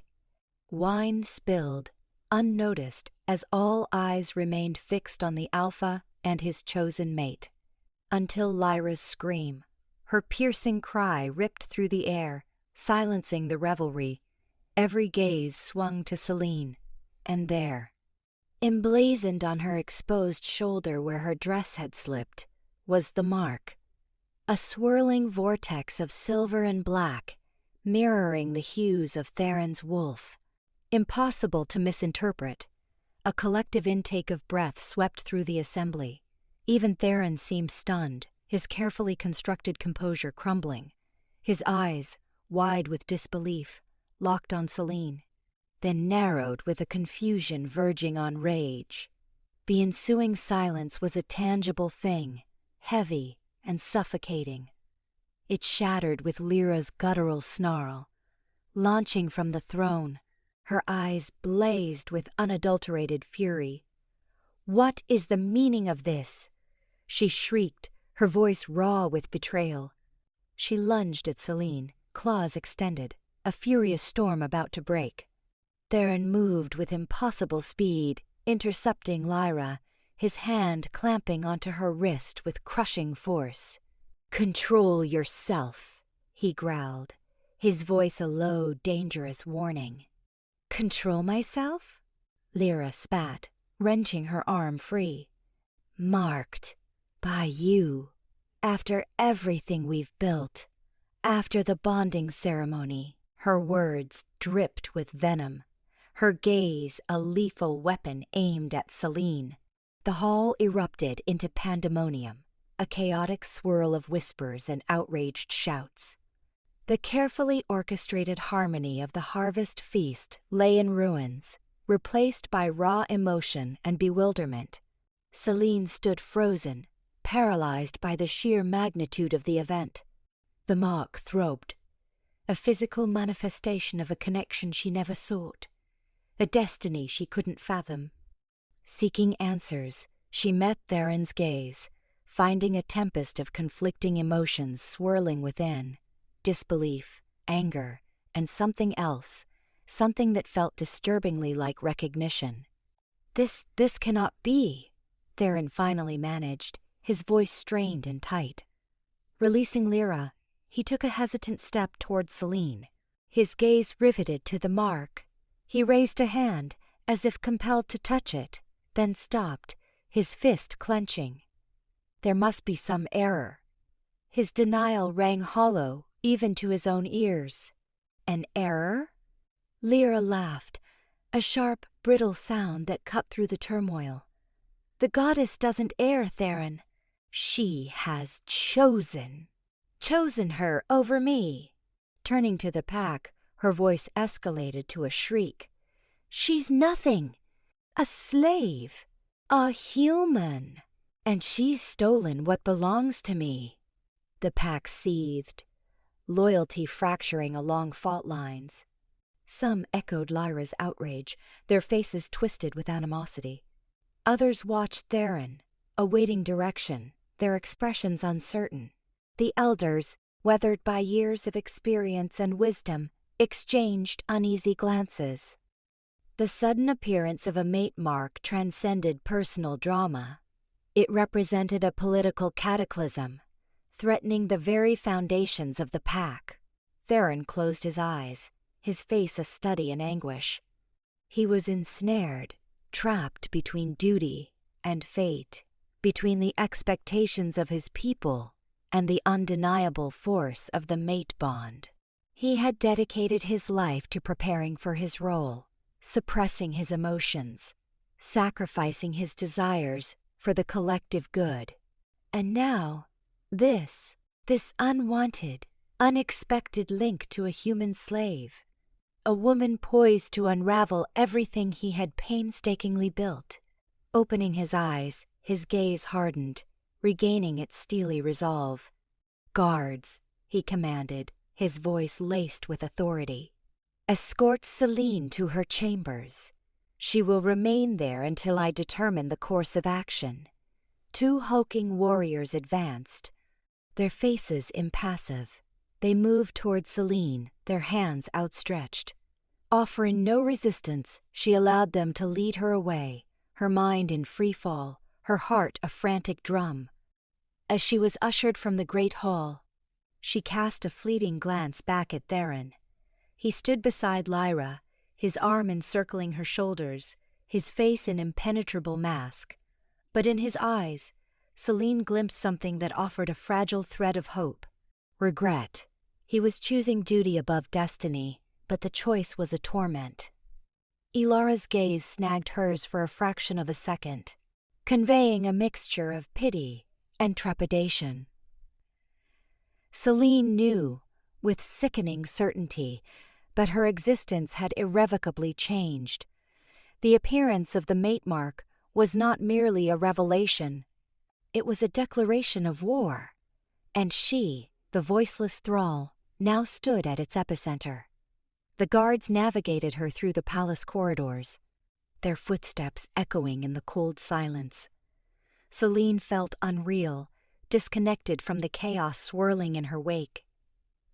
Wine spilled, unnoticed as all eyes remained fixed on the Alpha and his chosen mate. Until Lyra's scream, her piercing cry ripped through the air, silencing the revelry. Every gaze swung to Selene, and there, emblazoned on her exposed shoulder where her dress had slipped, was the mark. A swirling vortex of silver and black, mirroring the hues of Theren's wolf. Impossible to misinterpret. A collective intake of breath swept through the assembly. Even Theren seemed stunned, his carefully constructed composure crumbling. His eyes, wide with disbelief, locked on Selene, then narrowed with a confusion verging on rage. The ensuing silence was a tangible thing, heavy and suffocating. It shattered with Lyra's guttural snarl. Launching from the throne, her eyes blazed with unadulterated fury. "What is the meaning of this?" she shrieked, her voice raw with betrayal. She lunged at Selene, claws extended, a furious storm about to break. Theren moved with impossible speed, intercepting Lyra, his hand clamping onto her wrist with crushing force. "Control yourself," he growled, his voice a low, dangerous warning. "Control myself?" Lyra spat, wrenching her arm free. "Marked by you. After everything we've built. After the bonding ceremony." Her words dripped with venom, her gaze a lethal weapon aimed at Seline. The hall erupted into pandemonium, a chaotic swirl of whispers and outraged shouts. The carefully orchestrated harmony of the harvest feast lay in ruins, replaced by raw emotion and bewilderment. Seline stood frozen, paralyzed by the sheer magnitude of the event. The mark throbbed, a physical manifestation of a connection she never sought, a destiny she couldn't fathom. Seeking answers, she met Theren's gaze, finding a tempest of conflicting emotions swirling within: disbelief, anger, and something else, something that felt disturbingly like recognition. This cannot be," Theren finally managed, his voice strained and tight. Releasing Lyra, he took a hesitant step toward Seline, his gaze riveted to the mark. He raised a hand, as if compelled to touch it, then stopped, his fist clenching. There must be some error. His denial rang hollow, even to his own ears. "An error?" Lyra laughed, a sharp, brittle sound that cut through the turmoil. "The goddess doesn't err, Theren. She has chosen her over me." Turning to the pack, her voice escalated to a shriek. "She's nothing. A slave. A human. And she's stolen what belongs to me." The pack seethed, loyalty fracturing along fault lines. Some echoed Lyra's outrage, their faces twisted with animosity. Others watched Theren, awaiting direction, their expressions uncertain. The elders, weathered by years of experience and wisdom, exchanged uneasy glances. The sudden appearance of a mate mark transcended personal drama. It represented a political cataclysm, threatening the very foundations of the pack. Theren closed his eyes, his face a study in anguish. He was ensnared, trapped between duty and fate, between the expectations of his people and the undeniable force of the mate bond. He had dedicated his life to preparing for his role, suppressing his emotions, sacrificing his desires for the collective good. And now, this unwanted, unexpected link to a human slave, a woman poised to unravel everything he had painstakingly built. Opening his eyes, his gaze hardened, regaining its steely resolve. "Guards," he commanded, his voice laced with authority. "Escort Selene to her chambers. She will remain there until I determine the course of action." Two hulking warriors advanced, their faces impassive. They moved toward Seline, their hands outstretched. Offering no resistance, she allowed them to lead her away, her mind in free fall, her heart a frantic drum. As she was ushered from the great hall, she cast a fleeting glance back at Theren. He stood beside Lyra, his arm encircling her shoulders, his face an impenetrable mask. But in his eyes, Seline glimpsed something that offered a fragile thread of hope. Regret. He was choosing duty above destiny, but the choice was a torment. Ilara's gaze snagged hers for a fraction of a second, conveying a mixture of pity and trepidation. Seline knew, with sickening certainty, but her existence had irrevocably changed. The appearance of the mate mark was not merely a revelation. It was a declaration of war, and she, the voiceless thrall, now stood at its epicenter. The guards navigated her through the palace corridors, their footsteps echoing in the cold silence. Seline felt unreal, disconnected from the chaos swirling in her wake.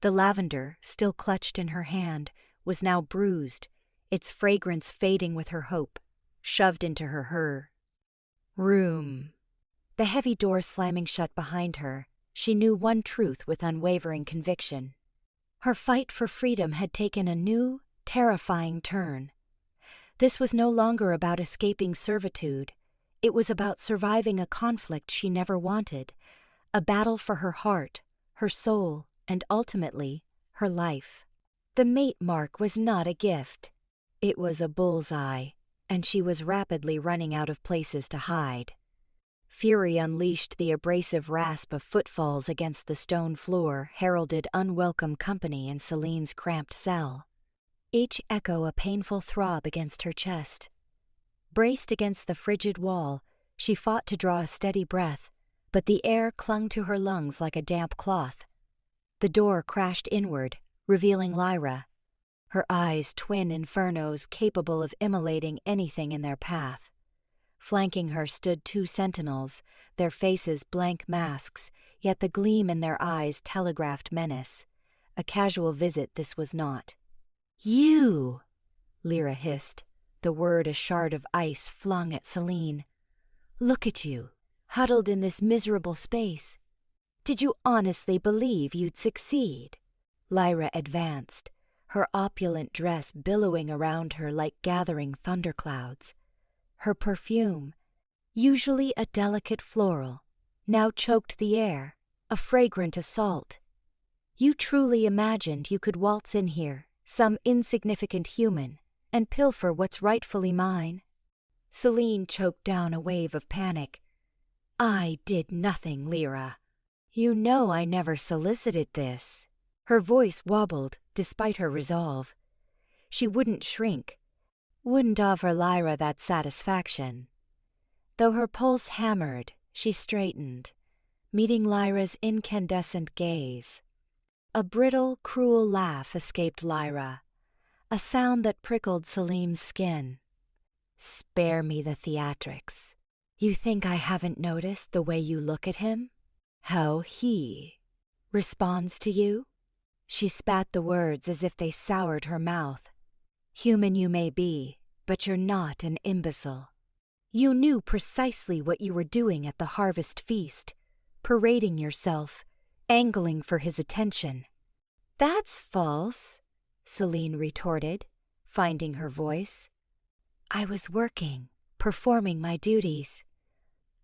The lavender, still clutched in her hand, was now bruised, its fragrance fading with her hope, shoved into her room. The heavy door slamming shut behind her, she knew one truth with unwavering conviction. Her fight for freedom had taken a new, terrifying turn. This was no longer about escaping servitude. It was about surviving a conflict she never wanted, a battle for her heart, her soul, and ultimately, her life. The mate mark was not a gift. It was a bullseye, and she was rapidly running out of places to hide. Fury unleashed. The abrasive rasp of footfalls against the stone floor heralded unwelcome company in Selene's cramped cell. Each echo a painful throb against her chest. Braced against the frigid wall, she fought to draw a steady breath, but the air clung to her lungs like a damp cloth. The door crashed inward, revealing Lyra, her eyes twin infernos capable of immolating anything in their path. Flanking her stood 2 sentinels, their faces blank masks, yet the gleam in their eyes telegraphed menace. A casual visit this was not. "You!" Lyra hissed, the word a shard of ice flung at Selene. "Look at you, huddled in this miserable space. Did you honestly believe you'd succeed?" Lyra advanced, her opulent dress billowing around her like gathering thunderclouds. Her perfume, usually a delicate floral, now choked the air, a fragrant assault. "You truly imagined you could waltz in here, some insignificant human, and pilfer what's rightfully mine?" Selene choked down a wave of panic. "I did nothing, Lyra. You know I never solicited this." Her voice wobbled, despite her resolve. She wouldn't shrink, wouldn't offer Lyra that satisfaction. Though her pulse hammered, she straightened, meeting Lyra's incandescent gaze. A brittle, cruel laugh escaped Lyra, a sound that prickled Selene's skin. "Spare me the theatrics. You think I haven't noticed the way you look at him? How he responds to you?" She spat the words as if they soured her mouth. "Human you may be, but you're not an imbecile. You knew precisely what you were doing at the harvest feast, parading yourself, angling for his attention." "That's false," Selene retorted, finding her voice. "I was working, performing my duties.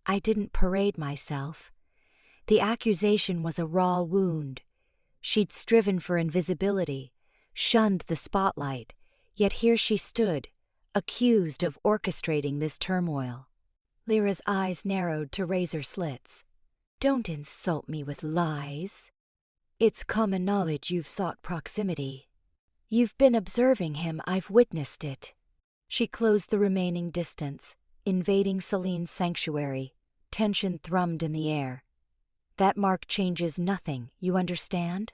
I didn't parade myself. The accusation was a raw wound. She'd striven for invisibility, shunned the spotlight, yet here she stood, accused of orchestrating this turmoil." Lyra's eyes narrowed to razor slits. "Don't insult me with lies. It's common knowledge you've sought proximity. You've been observing him, I've witnessed it." She closed the remaining distance, invading Selene's sanctuary. Tension thrummed in the air. "That mark changes nothing, you understand?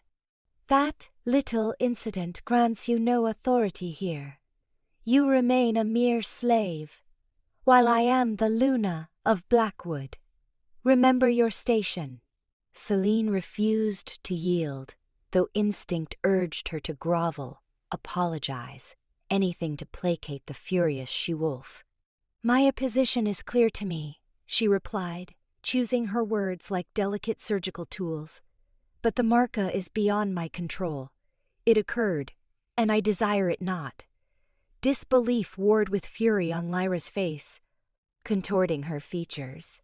That little incident grants you no authority here. You remain a mere slave, while I am the Luna of Blackwood. Remember your station." Selene refused to yield, though instinct urged her to grovel, apologize, anything to placate the furious she-wolf. "My position is clear to me," she replied, choosing her words like delicate surgical tools. "But the marca is beyond my control. It occurred, and I desire it not." Disbelief warred with fury on Lyra's face, contorting her features.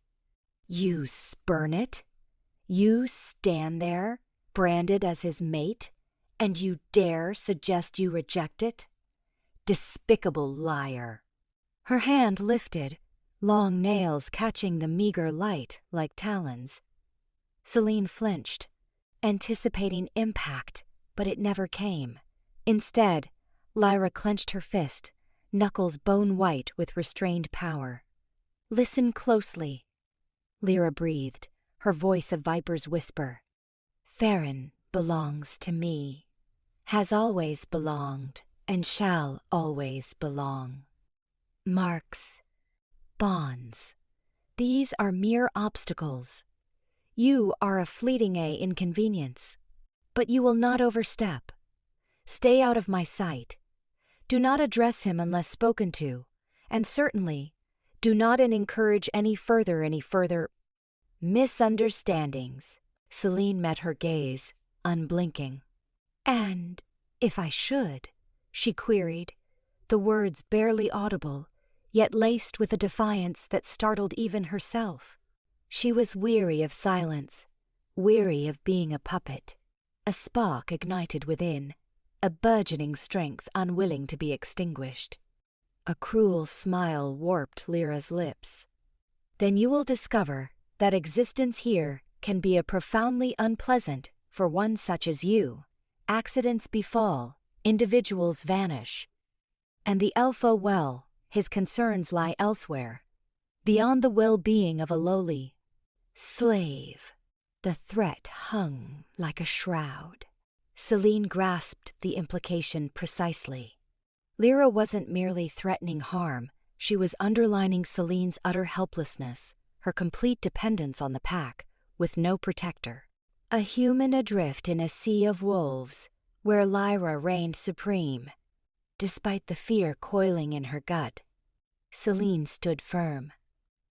"You spurn it? You stand there, branded as his mate, and you dare suggest you reject it? Despicable liar!" Her hand lifted, long nails catching the meager light like talons. Selene flinched, anticipating impact, but it never came. Instead, Lyra clenched her fist, knuckles bone-white with restrained power. "Listen closely," Lyra breathed, her voice a viper's whisper. "Theren belongs to me, has always belonged, and shall always belong. Marks, bonds, these are mere obstacles. You are a fleeting inconvenience, but you will not overstep. Stay out of my sight. Do not address him unless spoken to, and certainly do not encourage any further misunderstandings." Selene met her gaze, unblinking. And if I should, she queried, the words barely audible, yet laced with a defiance that startled even herself. She was weary of silence, weary of being a puppet. A spark ignited within, a burgeoning strength unwilling to be extinguished. A cruel smile warped Lyra's lips. Then you will discover that existence here can be a profoundly unpleasant for one such as you. Accidents befall, individuals vanish. And the Alpha, well, his concerns lie elsewhere, beyond the well-being of a lowly slave. The threat hung like a shroud. Seline grasped the implication precisely. Lyra wasn't merely threatening harm, she was underlining Selene's utter helplessness, her complete dependence on the pack, with no protector. A human adrift in a sea of wolves, where Lyra reigned supreme. Despite the fear coiling in her gut, Seline stood firm.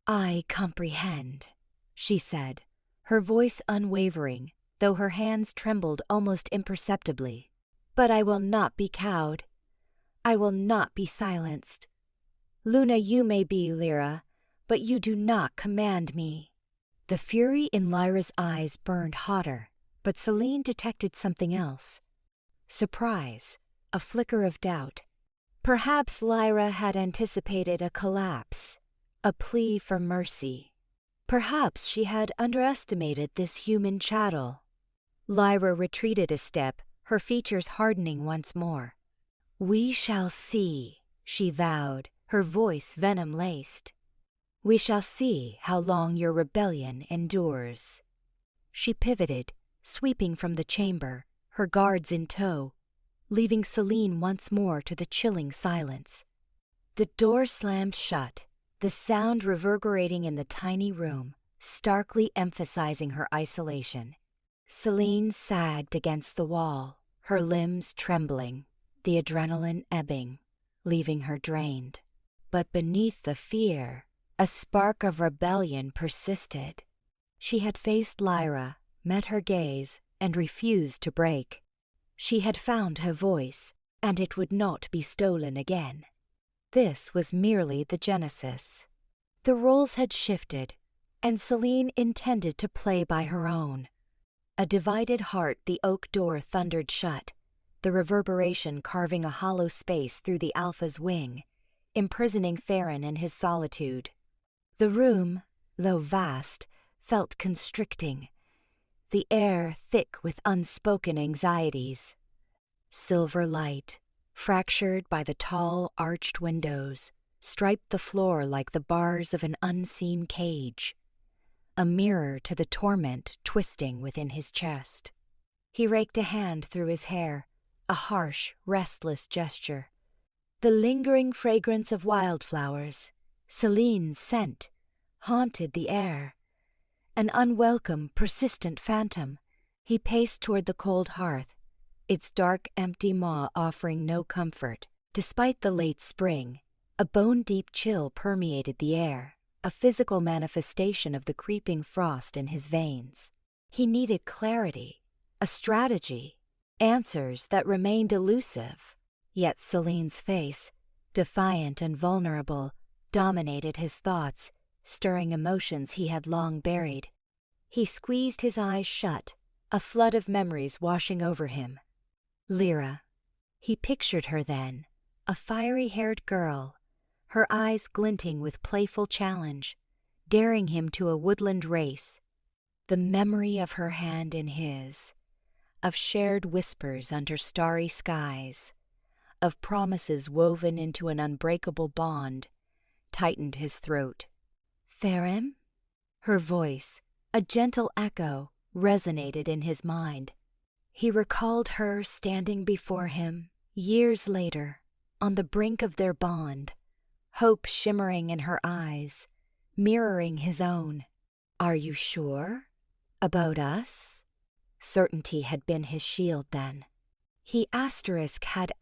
"I comprehend," she said, her voice unwavering, though her hands trembled almost imperceptibly. "But I will not be cowed. I will not be silenced. Luna, you may be, Lyra, but you do not command me." The fury in Lyra's eyes burned hotter, but Seline detected something else. Surprise, a flicker of doubt. Perhaps Lyra had anticipated a collapse, a plea for mercy. Perhaps she had underestimated this human chattel. Lyra retreated a step, her features hardening once more. "We shall see," she vowed, her voice venom-laced. "We shall see how long your rebellion endures." She pivoted, sweeping from the chamber, her guards in tow, leaving Seline once more to the chilling silence. The door slammed shut, the sound reverberating in the tiny room, starkly emphasizing her isolation. Seline sagged against the wall, her limbs trembling, the adrenaline ebbing, leaving her drained. But beneath the fear, a spark of rebellion persisted. She had faced Lyra, met her gaze, and refused to break. She had found her voice, and it would not be stolen again. This was merely the genesis. The roles had shifted, and Seline intended to play by her own. A divided heart, the oak door thundered shut, the reverberation carving a hollow space through the Alpha's wing, imprisoning Theren in his solitude. The room, though vast, felt constricting, the air thick with unspoken anxieties. Silver light, fractured by the tall, arched windows, striped the floor like the bars of an unseen cage, a mirror to the torment twisting within his chest. He raked a hand through his hair, a harsh, restless gesture. The lingering fragrance of wildflowers, Selene's scent, haunted the air. An unwelcome, persistent phantom. He paced toward the cold hearth, its dark, empty maw offering no comfort. Despite the late spring, a bone-deep chill permeated the air, a physical manifestation of the creeping frost in his veins. He needed clarity, a strategy, answers that remained elusive. Yet Selene's face, defiant and vulnerable, dominated his thoughts, stirring emotions he had long buried. He squeezed his eyes shut, a flood of memories washing over him. Lyra. He pictured her then, a fiery-haired girl, her eyes glinting with playful challenge, daring him to a woodland race. The memory of her hand in his, of shared whispers under starry skies, of promises woven into an unbreakable bond, tightened his throat. "Theren?" Her voice, a gentle echo, resonated in his mind. He recalled her standing before him, years later, on the brink of their bond, hope shimmering in her eyes, mirroring his own. "Are you sure? About us?" Certainty had been his shield then. He had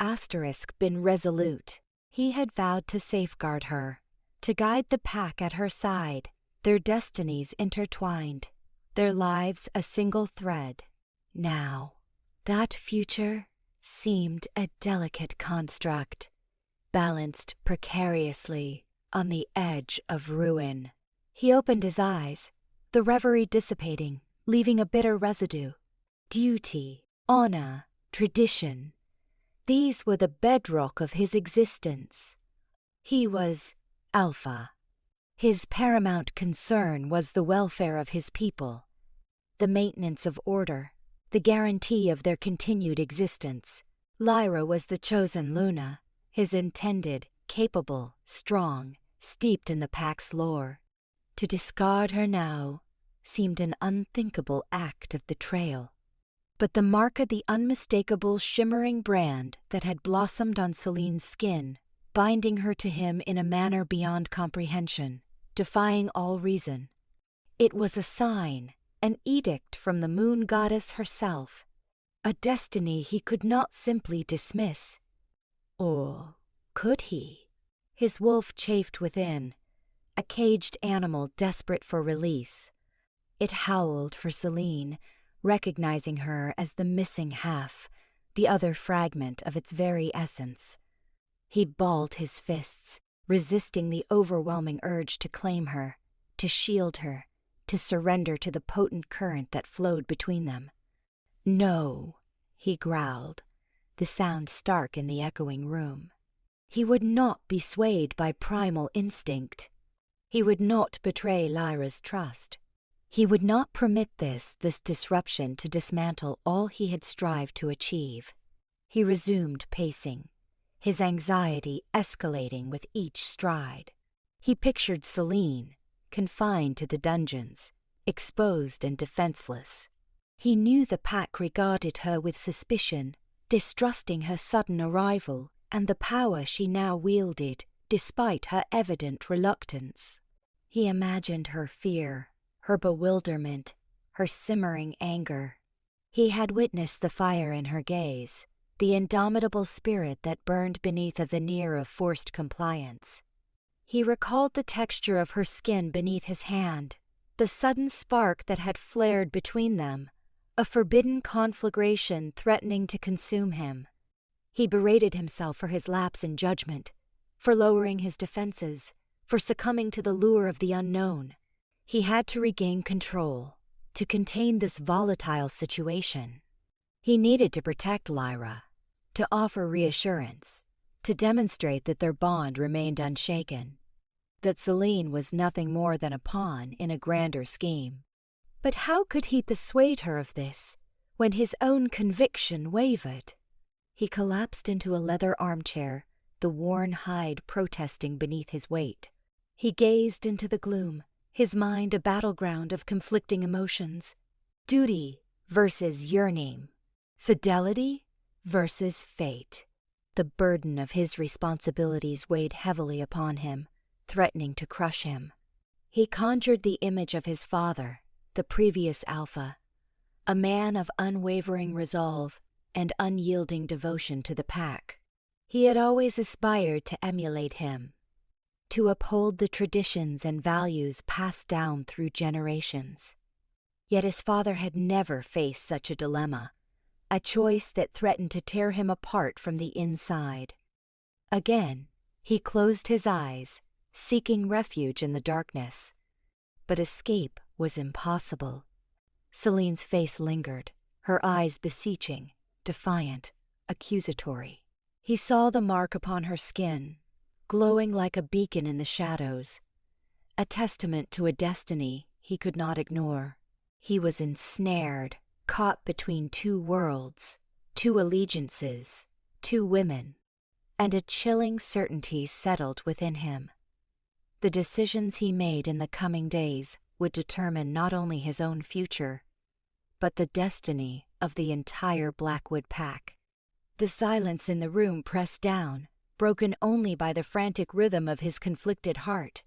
been resolute. He had vowed to safeguard her, to guide the pack at her side, their destinies intertwined, their lives a single thread. Now, That future seemed a delicate construct, balanced precariously on the edge of ruin. He opened his eyes, the reverie dissipating, leaving a bitter residue. Duty, honor, tradition, these were the bedrock of his existence. He was Alpha. His paramount concern was the welfare of his people, the maintenance of order, the guarantee of their continued existence. Lyra was the chosen Luna, his intended, capable, strong, steeped in the pack's lore. To discard her now seemed an unthinkable act of betrayal. But the mark of the unmistakable shimmering brand that had blossomed on Selene's skin, binding her to him in a manner beyond comprehension, defying all reason. It was a sign, an edict from the moon goddess herself, a destiny he could not simply dismiss. Or could he? His wolf chafed within, a caged animal desperate for release. It howled for Selene, recognizing her as the missing half, the other fragment of its very essence. He balled his fists, resisting the overwhelming urge to claim her, to shield her, to surrender to the potent current that flowed between them. No, he growled, the sound stark in the echoing room. He would not be swayed by primal instinct. He would not betray Lyra's trust. He would not permit this disruption to dismantle all he had strived to achieve. He resumed pacing, his anxiety escalating with each stride. He pictured Selene, confined to the dungeons, exposed and defenseless. He knew the pack regarded her with suspicion, distrusting her sudden arrival and the power she now wielded, despite her evident reluctance. He imagined her fear, her bewilderment, her simmering anger. He had witnessed the fire in her gaze, the indomitable spirit that burned beneath a veneer of forced compliance. He recalled the texture of her skin beneath his hand, the sudden spark that had flared between them, a forbidden conflagration threatening to consume him. He berated himself for his lapse in judgment, for lowering his defenses, for succumbing to the lure of the unknown. He had to regain control, to contain this volatile situation. He needed to protect Lyra, to offer reassurance, to demonstrate that their bond remained unshaken, that Selene was nothing more than a pawn in a grander scheme. But how could he dissuade her of this, when his own conviction wavered? He collapsed into a leather armchair, the worn hide protesting beneath his weight. He gazed into the gloom, his mind a battleground of conflicting emotions. Duty versus yearning. Fidelity versus fate. The burden of his responsibilities weighed heavily upon him, threatening to crush him. He conjured the image of his father, the previous Alpha, a man of unwavering resolve and unyielding devotion to the pack. He had always aspired to emulate him, to uphold the traditions and values passed down through generations. Yet his father had never faced such a dilemma, a choice that threatened to tear him apart from the inside. Again, he closed his eyes, seeking refuge in the darkness. But escape was impossible. Selene's face lingered, her eyes beseeching, defiant, accusatory. He saw the mark upon her skin, glowing like a beacon in the shadows, a testament to a destiny he could not ignore. He was ensnared, caught between two worlds, two allegiances, two women, and a chilling certainty settled within him. The decisions he made in the coming days would determine not only his own future, but the destiny of the entire Blackwood pack. The silence in the room pressed down, broken only by the frantic rhythm of his conflicted heart.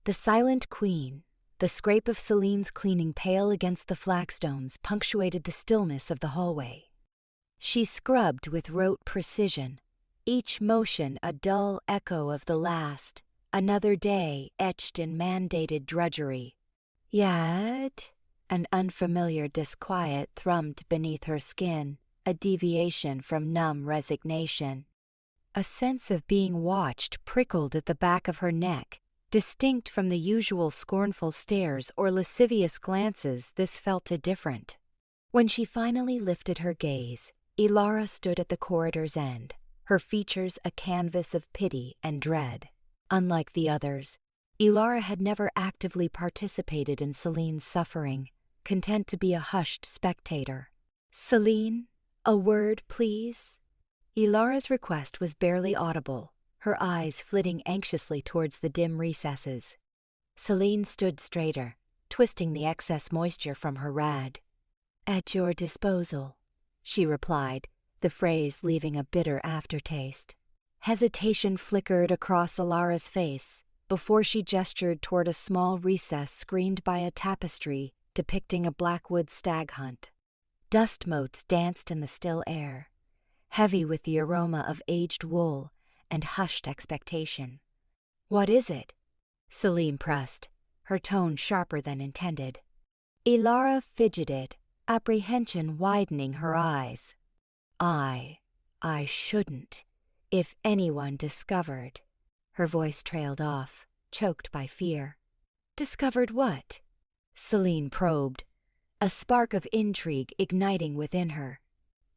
The silent queen, the scrape of Selene's cleaning pail against the flagstones punctuated the stillness of the hallway. She scrubbed with rote precision, each motion a dull echo of the last, another day etched in mandated drudgery. Yet an unfamiliar disquiet thrummed beneath her skin, a deviation from numb resignation. A sense of being watched prickled at the back of her neck, distinct from the usual scornful stares or lascivious glances. This felt different. When she finally lifted her gaze, Lyra stood at the corridor's end, her features a canvas of pity and dread. Unlike the others, Lyra had never actively participated in Selene's suffering, content to be a hushed spectator. "Selene, a word, please?" Lyra's request was barely audible, her eyes flitting anxiously towards the dim recesses. Selene stood straighter, twisting the excess moisture from her rag. "At your disposal," she replied, the phrase leaving a bitter aftertaste. Hesitation flickered across Lyra's face before she gestured toward a small recess screened by a tapestry depicting a Blackwood stag hunt. Dust motes danced in the still air, heavy with the aroma of aged wool and hushed expectation. "What is it?" Selene pressed, her tone sharper than intended. Lyra fidgeted, apprehension widening her eyes. I shouldn't, if anyone discovered." Her voice trailed off, choked by fear. "Discovered what?" Selene probed, a spark of intrigue igniting within her.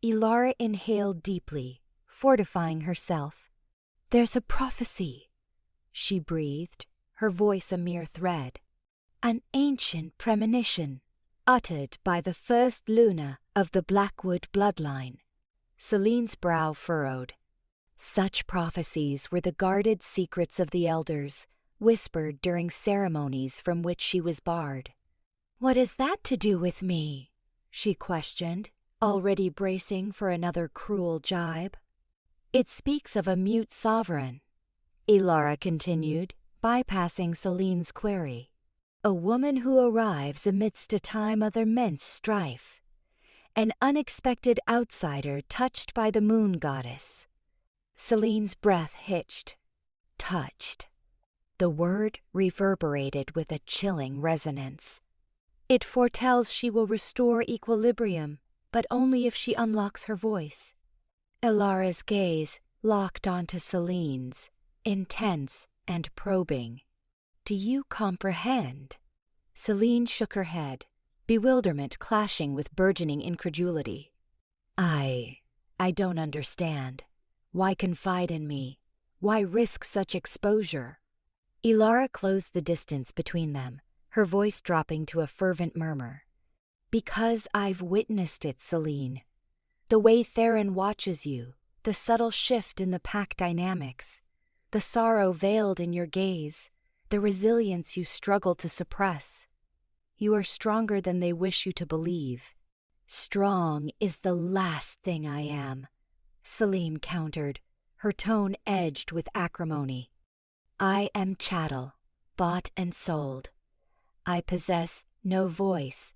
Lyra inhaled deeply, fortifying herself. "There's a prophecy," she breathed, her voice a mere thread. "An ancient premonition, uttered by the first Luna of the Blackwood bloodline." Selene's brow furrowed. Such prophecies were the guarded secrets of the elders, whispered during ceremonies from which she was barred. "What has that to do with me?" she questioned, already bracing for another cruel jibe. "It speaks of a mute sovereign," Lyra continued, bypassing Selene's query. "A woman who arrives amidst a time of immense strife. An unexpected outsider touched by the moon goddess." Selene's breath hitched. Touched. The word reverberated with a chilling resonance. "It foretells she will restore equilibrium, but only if she unlocks her voice." Lyra's gaze locked onto Selene's, intense and probing. "Do you comprehend?" Selene shook her head, bewilderment clashing with burgeoning incredulity. I don't understand. Why confide in me? Why risk such exposure?" Lyra closed the distance between them, her voice dropping to a fervent murmur. "Because I've witnessed it, Selene. The way Theren watches you, the subtle shift in the pack dynamics, the sorrow veiled in your gaze, the resilience you struggle to suppress. You are stronger than they wish you to believe." "Strong is the last thing I am," Selene countered, her tone edged with acrimony. "I am chattel, bought and sold. I possess no voice,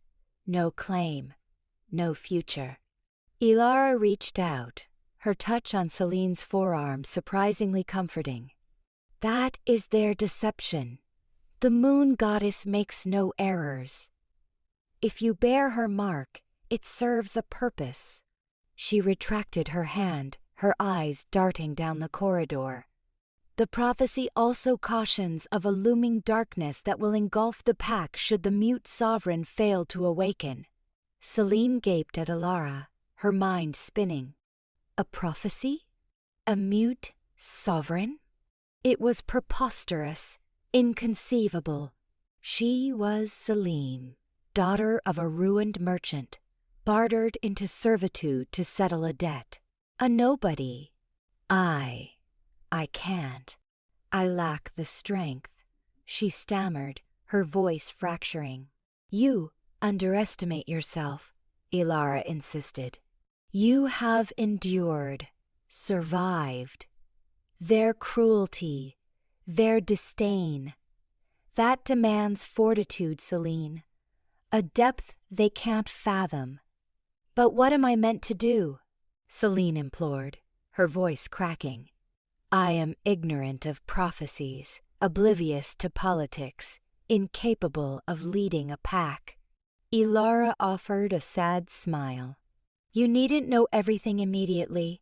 no claim, no future." Lyra reached out, her touch on Selene's forearm surprisingly comforting. "That is their deception. The moon goddess makes no errors. If you bear her mark, it serves a purpose." She retracted her hand, her eyes darting down the corridor. "The prophecy also cautions of a looming darkness that will engulf the pack should the mute sovereign fail to awaken." Selene gaped at Lyra, her mind spinning. A prophecy? A mute sovereign? It was preposterous, inconceivable. She was Selene, daughter of a ruined merchant, bartered into servitude to settle a debt. A nobody. I can't. I lack the strength," she stammered, her voice fracturing. "You underestimate yourself," Lyra insisted. "You have endured, survived. Their cruelty, their disdain. That demands fortitude, Selene, a depth they can't fathom." "But what am I meant to do?" Selene implored, her voice cracking. "I am ignorant of prophecies, oblivious to politics, incapable of leading a pack." Lyra offered a sad smile. You needn't know everything immediately.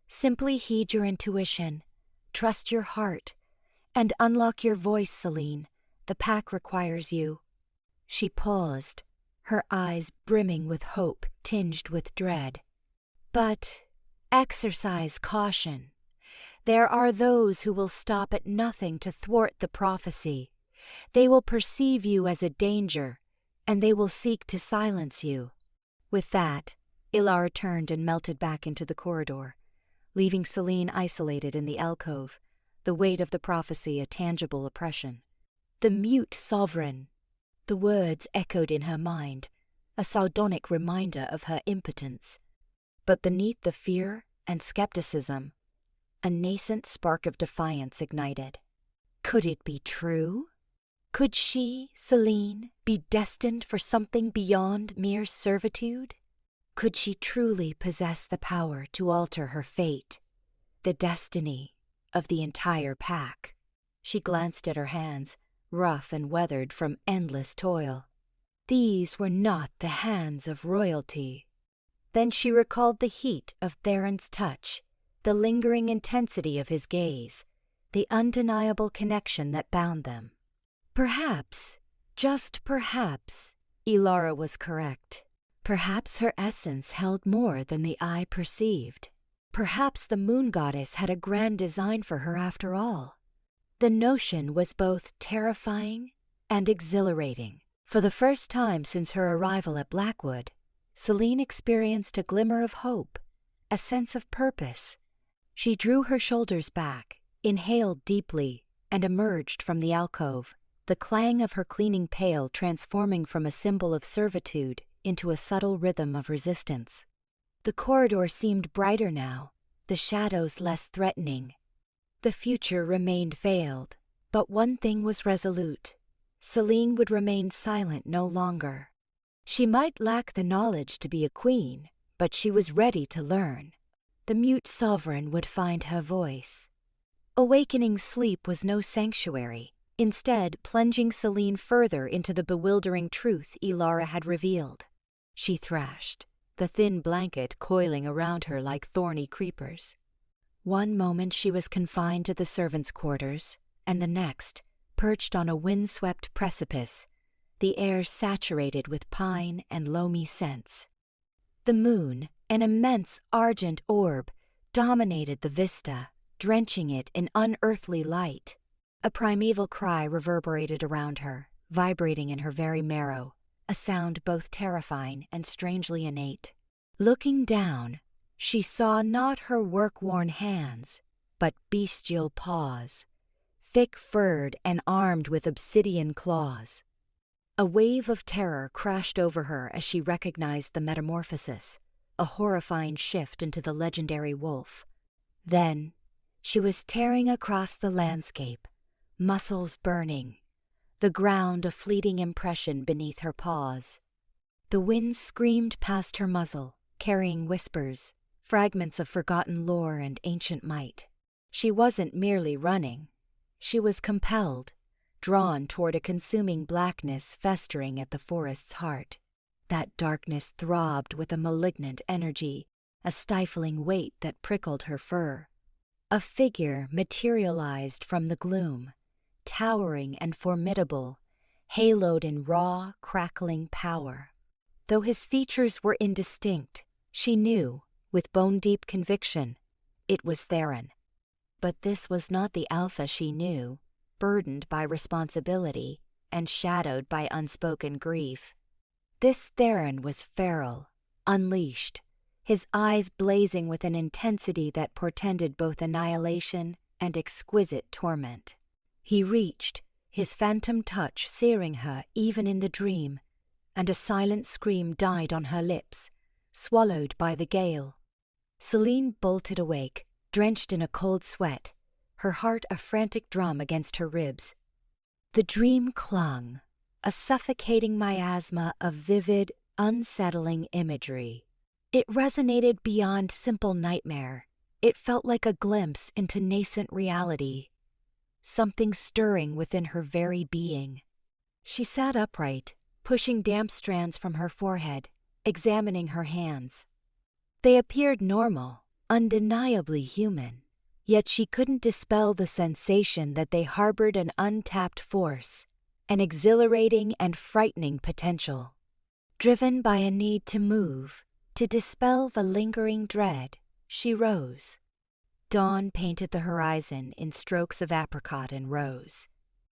Simply heed your intuition, trust your heart, and unlock your voice, Selene. The pack requires you." She paused, her eyes brimming with hope tinged with dread. "But exercise caution. There are those who will stop at nothing to thwart the prophecy. They will perceive you as a danger, and they will seek to silence you." With that, Ilara turned and melted back into the corridor, leaving Selene isolated in the alcove, the weight of the prophecy a tangible oppression. "The mute sovereign." The words echoed in her mind, a sardonic reminder of her impotence. But beneath the fear and skepticism, a nascent spark of defiance ignited. Could it be true? Could she, Selene, be destined for something beyond mere servitude? Could she truly possess the power to alter her fate, the destiny of the entire pack? She glanced at her hands, rough and weathered from endless toil. These were not the hands of royalty. Then she recalled the heat of Theron's touch, the lingering intensity of his gaze, the undeniable connection that bound them. Perhaps, just perhaps, Ilara was correct. Perhaps her essence held more than the eye perceived. Perhaps the moon goddess had a grand design for her after all. The notion was both terrifying and exhilarating. For the first time since her arrival at Blackwood, Selene experienced a glimmer of hope, a sense of purpose. She drew her shoulders back, inhaled deeply, and emerged from the alcove, the clang of her cleaning pail transforming from a symbol of servitude into a subtle rhythm of resistance. The corridor seemed brighter now, the shadows less threatening. The future remained veiled, but one thing was resolute. Selene would remain silent no longer. She might lack the knowledge to be a queen, but she was ready to learn. The mute sovereign would find her voice. Awakening sleep was no sanctuary, instead plunging Selene further into the bewildering truth Ilara had revealed. She thrashed, the thin blanket coiling around her like thorny creepers. One moment she was confined to the servants' quarters, and the next, perched on a wind-swept precipice, the air saturated with pine and loamy scents. The moon, an immense argent orb, dominated the vista, drenching it in unearthly light. A primeval cry reverberated around her, vibrating in her very marrow, a sound both terrifying and strangely innate. Looking down, she saw not her work-worn hands, but bestial paws, thick-furred and armed with obsidian claws. A wave of terror crashed over her as she recognized the metamorphosis, a horrifying shift into the legendary wolf. Then, she was tearing across the landscape, muscles burning, the ground a fleeting impression beneath her paws. The wind screamed past her muzzle, carrying whispers, fragments of forgotten lore and ancient might. She wasn't merely running. She was compelled, drawn toward a consuming blackness festering at the forest's heart. That darkness throbbed with a malignant energy, a stifling weight that prickled her fur. A figure materialized from the gloom, towering and formidable, haloed in raw, crackling power. Though his features were indistinct, she knew, with bone-deep conviction, it was Theren. But this was not the Alpha she knew, burdened by responsibility and shadowed by unspoken grief. This Theren was feral, unleashed, his eyes blazing with an intensity that portended both annihilation and exquisite torment. He reached, his phantom touch searing her even in the dream, and a silent scream died on her lips, swallowed by the gale. Selene bolted awake, drenched in a cold sweat, her heart a frantic drum against her ribs. The dream clung, a suffocating miasma of vivid, unsettling imagery. It resonated beyond simple nightmare. It felt like a glimpse into nascent reality, something stirring within her very being. She sat upright, pushing damp strands from her forehead, examining her hands. They appeared normal, undeniably human, yet she couldn't dispel the sensation that they harbored an untapped force, an exhilarating and frightening potential. Driven by a need to move, to dispel the lingering dread, she rose. Dawn painted the horizon in strokes of apricot and rose.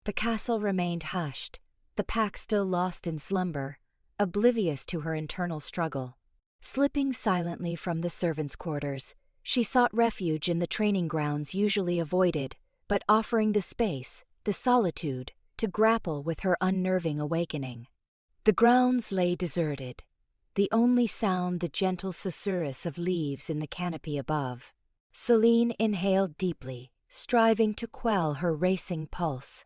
The castle remained hushed, the pack still lost in slumber, oblivious to her internal struggle. Slipping silently from the servants' quarters, she sought refuge in the training grounds usually avoided, but offering the space, the solitude, to grapple with her unnerving awakening. The grounds lay deserted, the only sound the gentle susurrus of leaves in the canopy above. Seline inhaled deeply, striving to quell her racing pulse.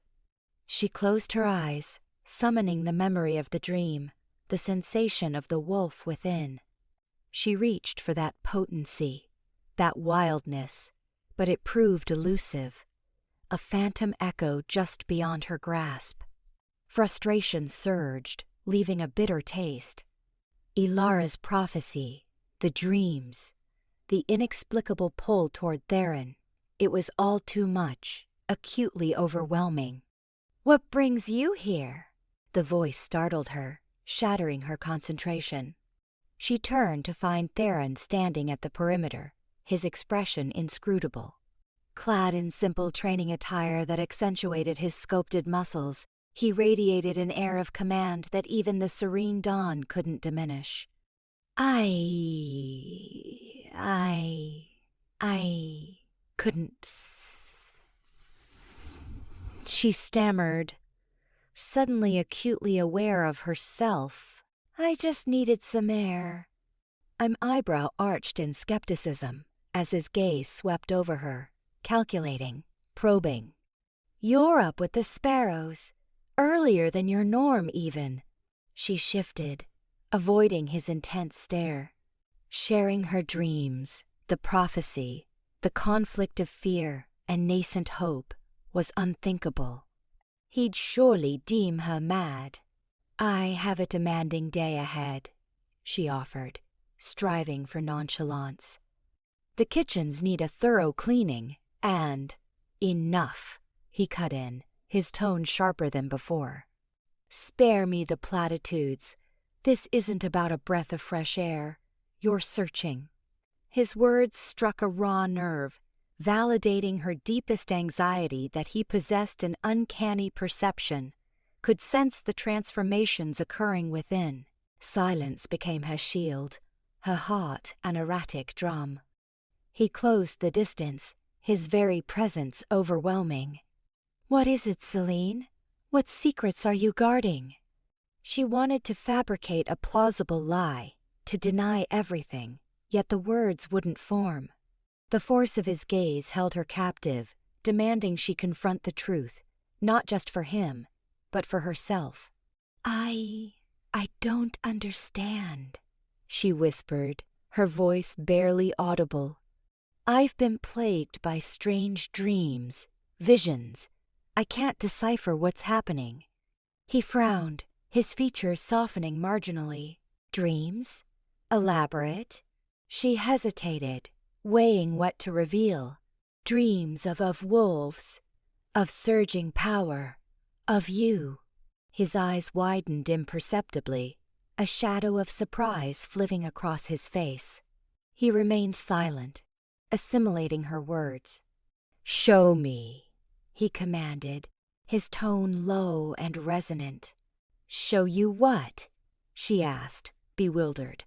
She closed her eyes, summoning the memory of the dream, the sensation of the wolf within. She reached for that potency, that wildness, but it proved elusive, a phantom echo just beyond her grasp. Frustration surged, leaving a bitter taste. Lyra's prophecy, the dreams, the inexplicable pull toward Theren, it was all too much, acutely overwhelming. "What brings you here?" The voice startled her, shattering her concentration. She turned to find Theren standing at the perimeter, his expression inscrutable. Clad in simple training attire that accentuated his sculpted muscles, he radiated an air of command that even the serene dawn couldn't diminish. I couldn't. She stammered, suddenly acutely aware of herself. "I just needed some air." An eyebrow arched in skepticism as his gaze swept over her, calculating, probing. "You're up with the sparrows, earlier than your norm even." She shifted, avoiding his intense stare. Sharing her dreams, the prophecy, the conflict of fear and nascent hope was unthinkable. He'd surely deem her mad. "I have a demanding day ahead," she offered, striving for nonchalance. "The kitchens need a thorough cleaning, and—" "Enough," he cut in, his tone sharper than before. "Spare me the platitudes. This isn't about a breath of fresh air. You're searching." His words struck a raw nerve, validating her deepest anxiety that he possessed an uncanny perception, could sense the transformations occurring within. Silence became her shield, her heart an erratic drum. He closed the distance, his very presence overwhelming. "What is it, Seline? What secrets are you guarding?" She wanted to fabricate a plausible lie, to deny everything, yet the words wouldn't form. The force of his gaze held her captive, demanding she confront the truth, not just for him, but for herself. I don't understand," she whispered, her voice barely audible. "I've been plagued by strange dreams, visions. I can't decipher what's happening." He frowned, his features softening marginally. "Dreams? Elaborate?" She hesitated, weighing what to reveal. "Dreams of wolves, of surging power, of you." His eyes widened imperceptibly, a shadow of surprise flitting across his face. He remained silent, assimilating her words. "Show me," he commanded, his tone low and resonant. "Show you what?" she asked, bewildered.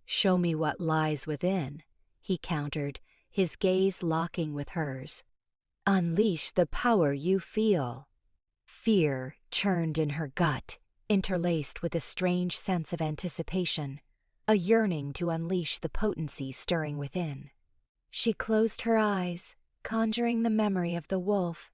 "Show me what lies within," he countered, his gaze locking with hers. "Unleash the power you feel." Fear churned in her gut, interlaced with a strange sense of anticipation, a yearning to unleash the potency stirring within. She closed her eyes, conjuring the memory of the wolf,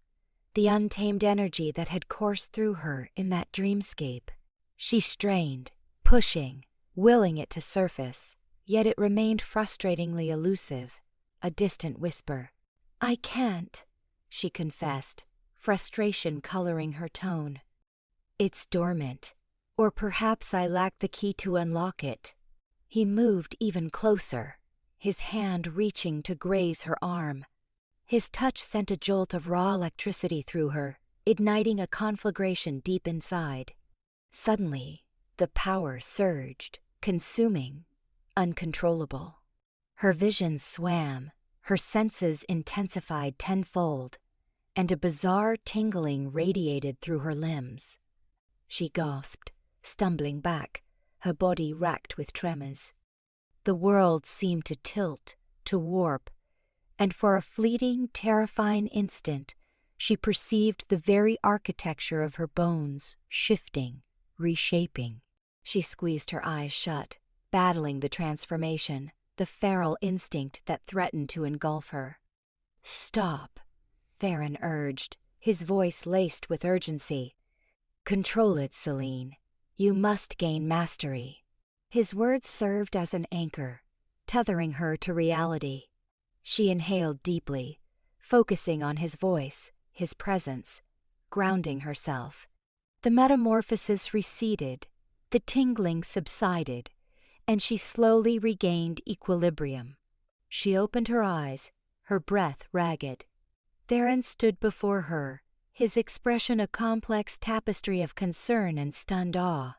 the untamed energy that had coursed through her in that dreamscape. She strained, pushing, willing it to surface, yet it remained frustratingly elusive, a distant whisper. "I can't," she confessed, frustration coloring her tone. "It's dormant, or perhaps I lack the key to unlock it." He moved even closer, his hand reaching to graze her arm. His touch sent a jolt of raw electricity through her, igniting a conflagration deep inside. Suddenly, the power surged, consuming, uncontrollable. Her vision swam, her senses intensified tenfold, and a bizarre tingling radiated through her limbs. She gasped, stumbling back, her body racked with tremors. The world seemed to tilt, to warp, and for a fleeting, terrifying instant, she perceived the very architecture of her bones shifting, reshaping. She squeezed her eyes shut, battling the transformation, the feral instinct that threatened to engulf her. "Stop," Theren urged, his voice laced with urgency. "Control it, Selene. You must gain mastery." His words served as an anchor, tethering her to reality. She inhaled deeply, focusing on his voice, his presence, grounding herself. The metamorphosis receded, the tingling subsided, and she slowly regained equilibrium. She opened her eyes, her breath ragged. Theren stood before her, his expression a complex tapestry of concern and stunned awe.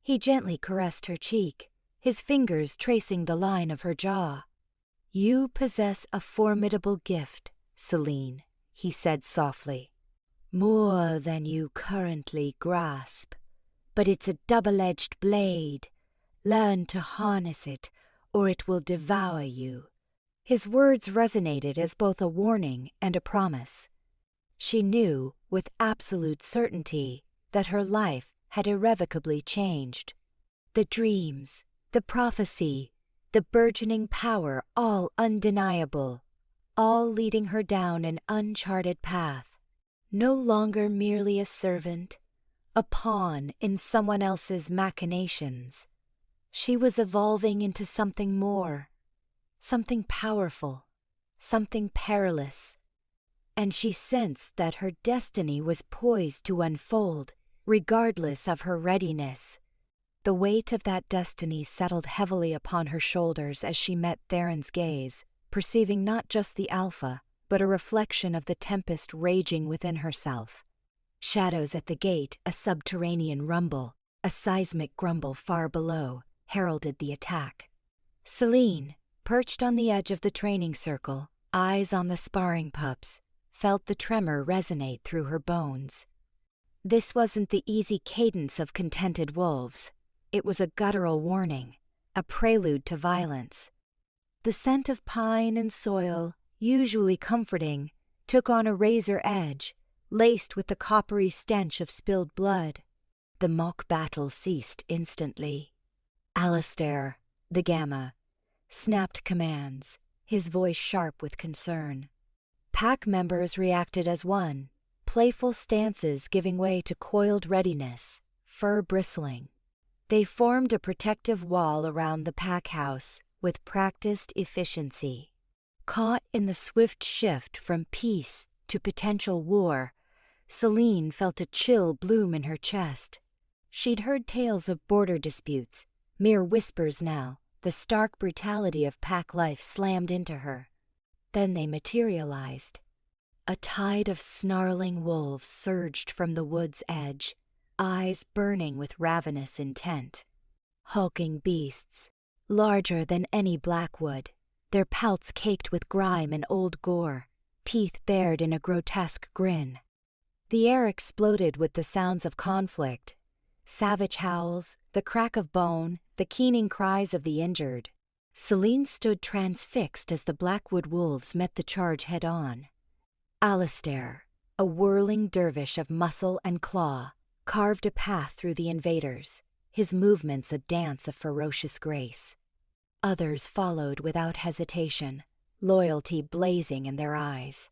He gently caressed her cheek, his fingers tracing the line of her jaw. "You possess a formidable gift, Selene," he said softly. "More than you currently grasp. But it's a double-edged blade. Learn to harness it, or it will devour you." His words resonated as both a warning and a promise. She knew, with absolute certainty, that her life had irrevocably changed. The dreams, the prophecy, the burgeoning power, all undeniable, all leading her down an uncharted path. No longer merely a servant, a pawn in someone else's machinations. She was evolving into something more, something powerful, something perilous. And she sensed that her destiny was poised to unfold, regardless of her readiness. The weight of that destiny settled heavily upon her shoulders as she met Theren's gaze, perceiving not just the Alpha, but a reflection of the tempest raging within herself. Shadows at the gate, a subterranean rumble, a seismic grumble far below, heralded the attack. Selene, perched on the edge of the training circle, eyes on the sparring pups, felt the tremor resonate through her bones. This wasn't the easy cadence of contented wolves. It was a guttural warning, a prelude to violence. The scent of pine and soil, usually comforting, took on a razor edge, laced with the coppery stench of spilled blood. The mock battle ceased instantly. Alistair, the Gamma, snapped commands, his voice sharp with concern. Pack members reacted as one, playful stances giving way to coiled readiness, fur bristling. They formed a protective wall around the pack house with practiced efficiency. Caught in the swift shift from peace to potential war, Selene felt a chill bloom in her chest. She'd heard tales of border disputes, mere whispers now, the stark brutality of pack life slammed into her. Then they materialized. A tide of snarling wolves surged from the wood's edge, eyes burning with ravenous intent. Hulking beasts, larger than any blackwood, their pelts caked with grime and old gore, teeth bared in a grotesque grin. The air exploded with the sounds of conflict, savage howls, the crack of bone, the keening cries of the injured. Selene stood transfixed as the blackwood wolves met the charge head-on. Alistair, a whirling dervish of muscle and claw, carved a path through the invaders, his movements a dance of ferocious grace. Others followed without hesitation, loyalty blazing in their eyes.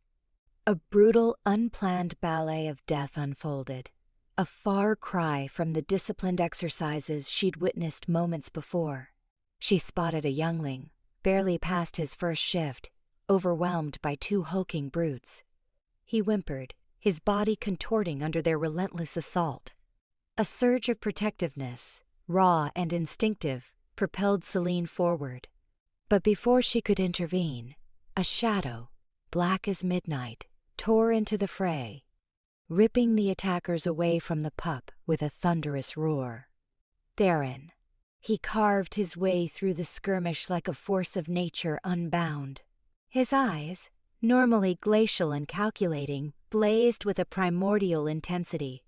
A brutal, unplanned ballet of death unfolded, a far cry from the disciplined exercises she'd witnessed moments before. She spotted a youngling, barely past his first shift, overwhelmed by two hulking brutes. He whimpered, his body contorting under their relentless assault. A surge of protectiveness, raw and instinctive, propelled Selene forward. But before she could intervene, a shadow, black as midnight, tore into the fray, ripping the attackers away from the pup with a thunderous roar. Theren. He carved his way through the skirmish like a force of nature unbound. His eyes, normally glacial and calculating, blazed with a primordial intensity.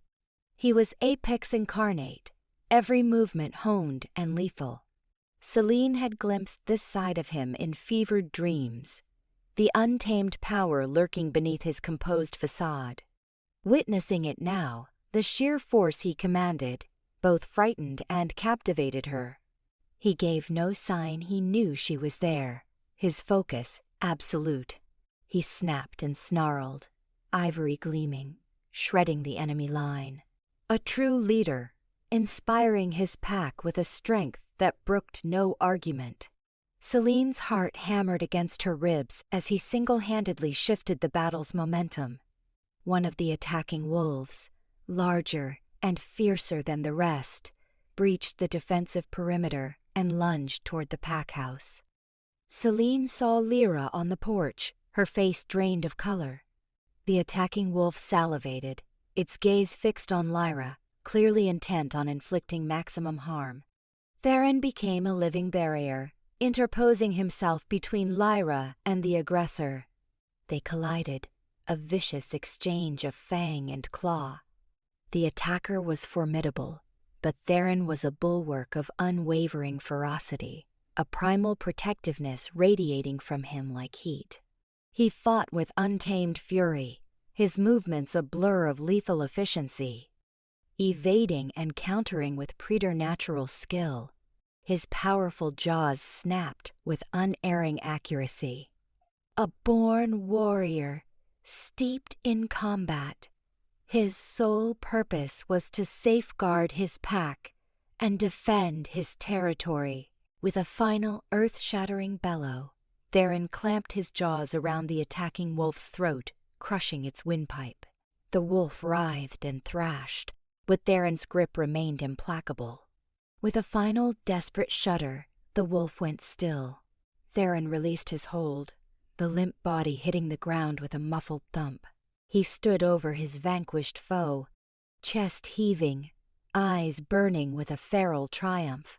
He was apex incarnate, every movement honed and lethal. Seline had glimpsed this side of him in fevered dreams, the untamed power lurking beneath his composed facade. Witnessing it now, the sheer force he commanded both frightened and captivated her. He gave no sign he knew she was there, his focus absolute. He snapped and snarled, ivory gleaming, shredding the enemy line. A true leader, inspiring his pack with a strength that brooked no argument. Selene's heart hammered against her ribs as he single-handedly shifted the battle's momentum. One of the attacking wolves, larger and fiercer than the rest, breached the defensive perimeter and lunged toward the pack house. Selene saw Lyra on the porch, her face drained of color. The attacking wolf salivated, its gaze fixed on Lyra, clearly intent on inflicting maximum harm. Theren became a living barrier, interposing himself between Lyra and the aggressor. They collided, a vicious exchange of fang and claw. The attacker was formidable, but Theren was a bulwark of unwavering ferocity, a primal protectiveness radiating from him like heat. He fought with untamed fury, his movements a blur of lethal efficiency. Evading and countering with preternatural skill, his powerful jaws snapped with unerring accuracy. A born warrior, steeped in combat, his sole purpose was to safeguard his pack and defend his territory. With a final earth-shattering bellow, Theren clamped his jaws around the attacking wolf's throat, crushing its windpipe. The wolf writhed and thrashed, but Theron's grip remained implacable. With a final desperate shudder, the wolf went still. Theren released his hold, the limp body hitting the ground with a muffled thump. He stood over his vanquished foe, chest heaving, eyes burning with a feral triumph.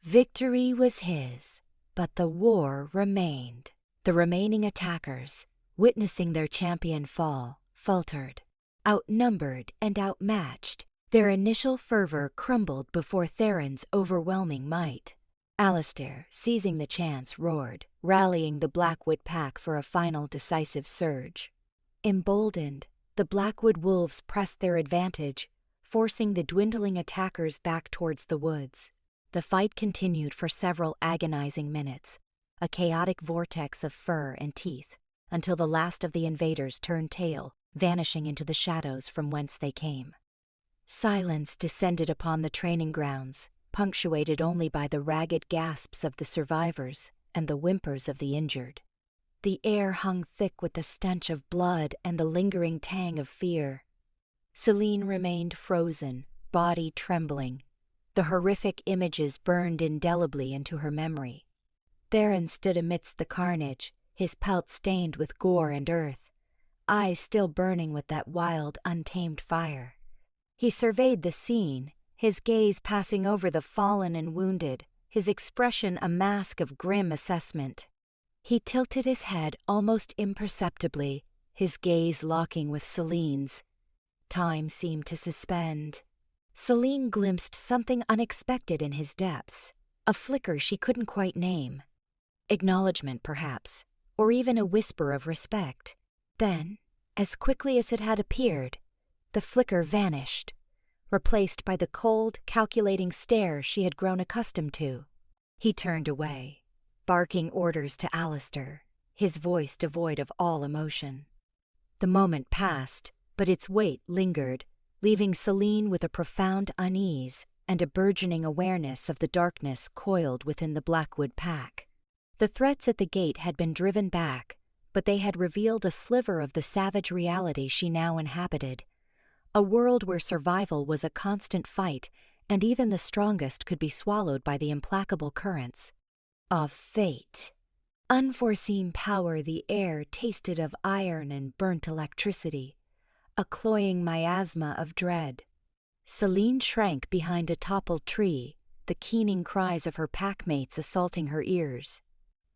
Victory was his, but the war remained. The remaining attackers, witnessing their champion fall, faltered. Outnumbered and outmatched, their initial fervor crumbled before Theron's overwhelming might. Alistair, seizing the chance, roared, rallying the Blackwood pack for a final decisive surge. Emboldened, the Blackwood wolves pressed their advantage, forcing the dwindling attackers back towards the woods. The fight continued for several agonizing minutes, a chaotic vortex of fur and teeth, until the last of the invaders turned tail, vanishing into the shadows from whence they came. Silence descended upon the training grounds, punctuated only by the ragged gasps of the survivors and the whimpers of the injured. The air hung thick with the stench of blood and the lingering tang of fear. Seline remained frozen, body trembling. The horrific images burned indelibly into her memory. Theren stood amidst the carnage, his pelt stained with gore and earth, eyes still burning with that wild, untamed fire. He surveyed the scene, his gaze passing over the fallen and wounded, his expression a mask of grim assessment. He tilted his head almost imperceptibly, his gaze locking with Selene's. Time seemed to suspend. Seline glimpsed something unexpected in his depths, a flicker she couldn't quite name. Acknowledgement, perhaps, or even a whisper of respect. Then, as quickly as it had appeared, the flicker vanished, replaced by the cold, calculating stare she had grown accustomed to. He turned away, barking orders to Alistair, his voice devoid of all emotion. The moment passed, but its weight lingered, leaving Seline with a profound unease and a burgeoning awareness of the darkness coiled within the Blackwood pack. The threats at the gate had been driven back, but they had revealed a sliver of the savage reality she now inhabited, a world where survival was a constant fight and even the strongest could be swallowed by the implacable currents of fate. Unforeseen power, the air tasted of iron and burnt electricity, a cloying miasma of dread. Seline shrank behind a toppled tree, the keening cries of her packmates assaulting her ears.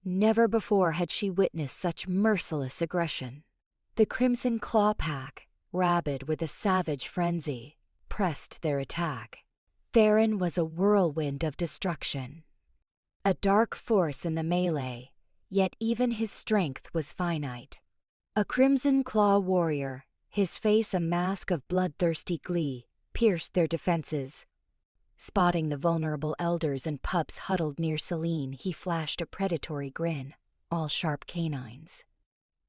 Never before had she witnessed such merciless aggression. The Crimson Claw Pack, rabid with a savage frenzy, pressed their attack. Theren was a whirlwind of destruction. A dark force in the melee, yet even his strength was finite. A Crimson Claw warrior, his face a mask of bloodthirsty glee, pierced their defenses. Spotting the vulnerable elders and pups huddled near Seline, he flashed a predatory grin, all sharp canines.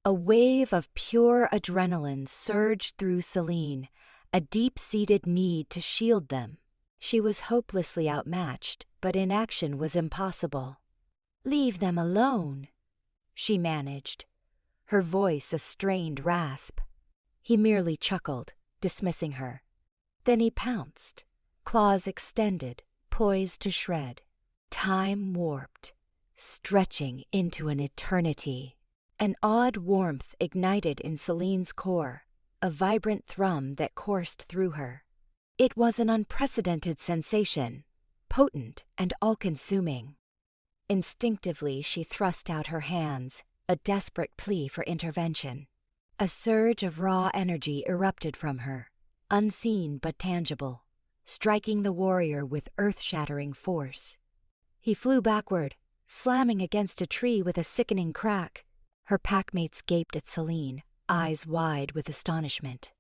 A wave of pure adrenaline surged through Seline, a deep-seated need to shield them. She was hopelessly outmatched, but inaction was impossible. "Leave them alone," she managed, her voice a strained rasp. He merely chuckled, dismissing her. Then he pounced, claws extended, poised to shred. Time warped, stretching into an eternity. An odd warmth ignited in Seline's core, a vibrant thrum that coursed through her. It was an unprecedented sensation, potent and all-consuming. Instinctively, she thrust out her hands, a desperate plea for intervention. A surge of raw energy erupted from her, unseen but tangible, striking the warrior with earth-shattering force. He flew backward, slamming against a tree with a sickening crack. Her packmates gaped at Seline, eyes wide with astonishment.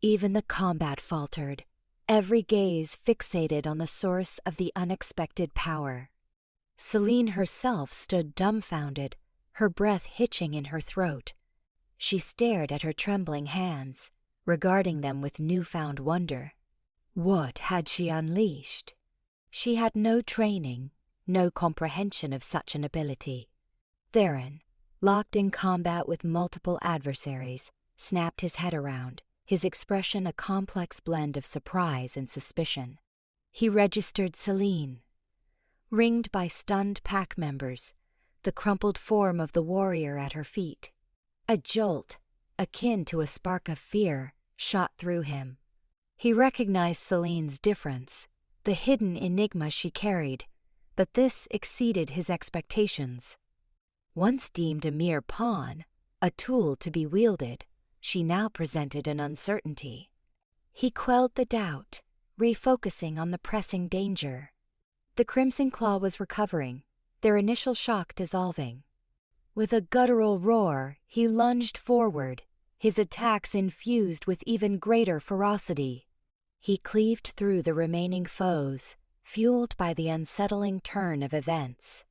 Even the combat faltered, every gaze fixated on the source of the unexpected power. Seline herself stood dumbfounded, her breath hitching in her throat. She stared at her trembling hands, regarding them with newfound wonder. What had she unleashed? She had no training, no comprehension of such an ability. Theren, locked in combat with multiple adversaries, snapped his head around, his expression a complex blend of surprise and suspicion. He registered Seline. Ringed by stunned pack members, the crumpled form of the warrior at her feet. A jolt, akin to a spark of fear, shot through him. He recognized Seline's difference, the hidden enigma she carried, but this exceeded his expectations. Once deemed a mere pawn, a tool to be wielded, she now presented an uncertainty. He quelled the doubt, refocusing on the pressing danger. The Crimson Claw was recovering, their initial shock dissolving. With a guttural roar, he lunged forward, his attacks infused with even greater ferocity. He cleaved through the remaining foes, fueled by the unsettling turn of events.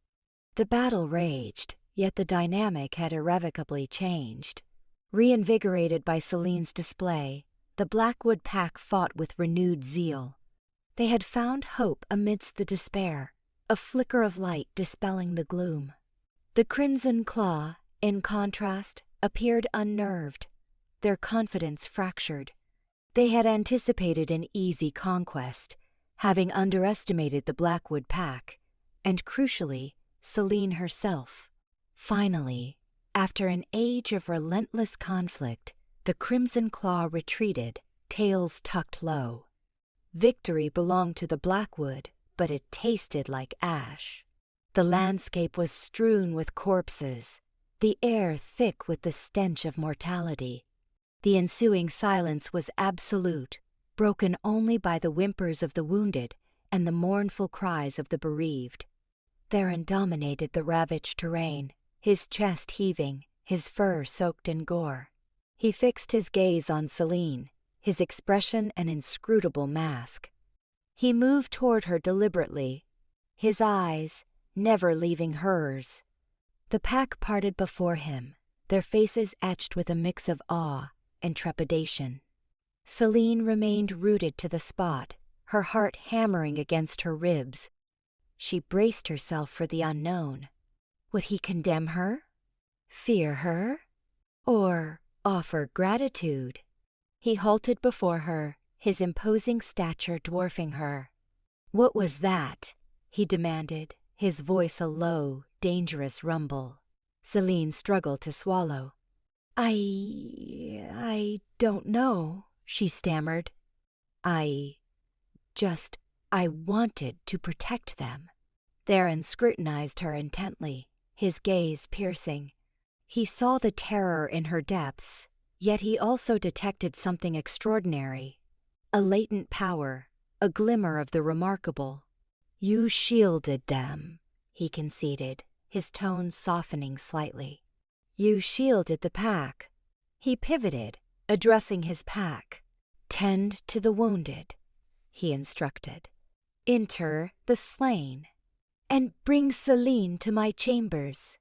The battle raged, yet the dynamic had irrevocably changed. Reinvigorated by Seline's display, the Blackwood pack fought with renewed zeal. They had found hope amidst the despair, a flicker of light dispelling the gloom. The Crimson Claw, in contrast, appeared unnerved, their confidence fractured. They had anticipated an easy conquest, having underestimated the Blackwood pack, and crucially, Seline herself. Finally, after an age of relentless conflict, the Crimson Claw retreated, tails tucked low. Victory belonged to the Blackwood, but it tasted like ash. The landscape was strewn with corpses, the air thick with the stench of mortality. The ensuing silence was absolute, broken only by the whimpers of the wounded and the mournful cries of the bereaved. Theren dominated the ravaged terrain, his chest heaving, his fur soaked in gore. He fixed his gaze on Seline, his expression an inscrutable mask. He moved toward her deliberately, his eyes never leaving hers. The pack parted before him, their faces etched with a mix of awe and trepidation. Seline remained rooted to the spot, her heart hammering against her ribs. She braced herself for the unknown. Would he condemn her? Fear her? Or offer gratitude? He halted before her, his imposing stature dwarfing her. "What was that?" he demanded, his voice a low, dangerous rumble. Selene struggled to swallow. I don't know, she stammered. I wanted to protect them. Theren scrutinized her intently, his gaze piercing. He saw the terror in her depths, yet he also detected something extraordinary. A latent power, a glimmer of the remarkable. You shielded them, he conceded, his tone softening slightly. You shielded the pack. He pivoted, addressing his pack. Tend to the wounded, he instructed. Enter the slain, and bring Seline to my chambers.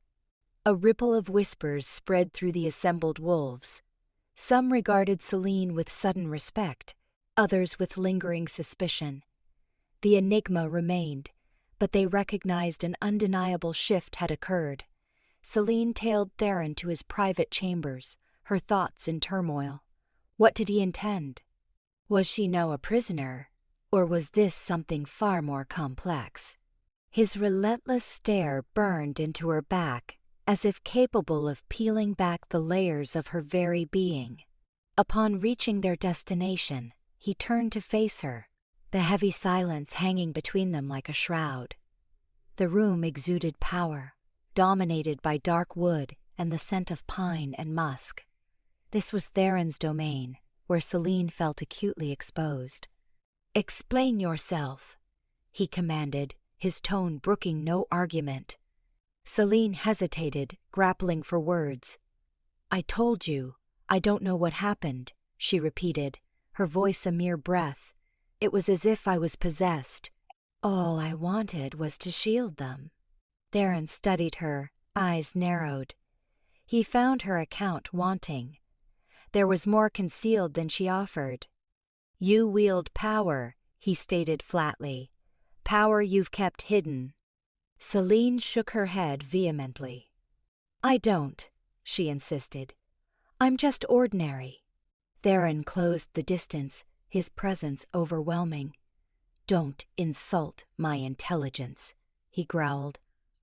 A ripple of whispers spread through the assembled wolves. Some regarded Seline with sudden respect, others with lingering suspicion. The enigma remained, but they recognized an undeniable shift had occurred. Seline tailed Theren to his private chambers, her thoughts in turmoil. What did he intend? Was she now a prisoner, or was this something far more complex? His relentless stare burned into her back, as if capable of peeling back the layers of her very being. Upon reaching their destination, he turned to face her, the heavy silence hanging between them like a shroud. The room exuded power, dominated by dark wood and the scent of pine and musk. This was Theron's domain, where Seline felt acutely exposed. "Explain yourself," he commanded, his tone brooking no argument. Seline hesitated, grappling for words. "I told you, I don't know what happened," she repeated, her voice a mere breath. It was as if I was possessed. All I wanted was to shield them. Theren studied her, eyes narrowed. He found her account wanting. There was more concealed than she offered. "You wield power," he stated flatly. "Power you've kept hidden." Seline shook her head vehemently. "I don't," she insisted. "I'm just ordinary." Theren closed the distance, his presence overwhelming. "Don't insult my intelligence," he growled.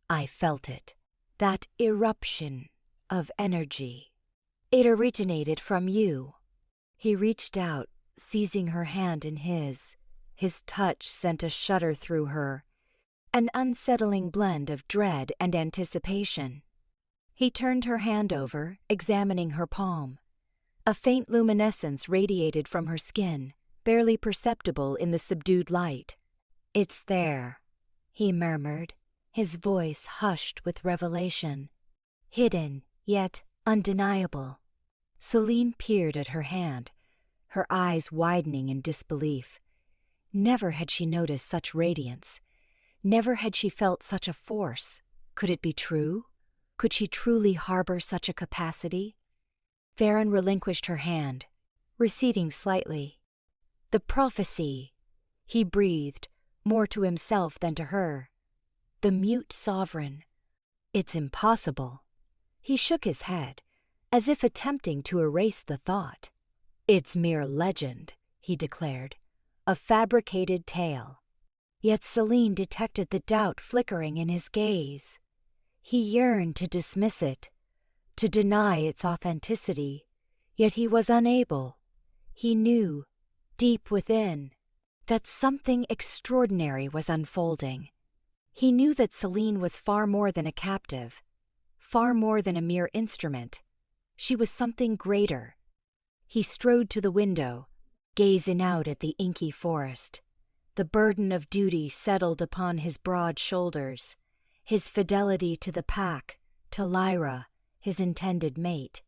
"I felt it. That eruption of energy. It originated from you." He reached out, seizing her hand in his. His touch sent a shudder through her, an unsettling blend of dread and anticipation. He turned her hand over, examining her palm. A faint luminescence radiated from her skin, barely perceptible in the subdued light. "It's there," he murmured, his voice hushed with revelation. "Hidden, yet undeniable." Seline peered at her hand, her eyes widening in disbelief. Never had she noticed such radiance. Never had she felt such a force. Could it be true? Could she truly harbor such a capacity? Theren relinquished her hand, receding slightly. "The prophecy," he breathed, more to himself than to her. "The mute sovereign. It's impossible." He shook his head, as if attempting to erase the thought. "It's mere legend," he declared, "a fabricated tale." Yet Seline detected the doubt flickering in his gaze. He yearned to dismiss it, to deny its authenticity, yet he was unable. He knew, deep within, that something extraordinary was unfolding. He knew that Seline was far more than a captive, far more than a mere instrument. She was something greater. He strode to the window, gazing out at the inky forest. The burden of duty settled upon his broad shoulders, his fidelity to the pack, to Lyra, his intended mate,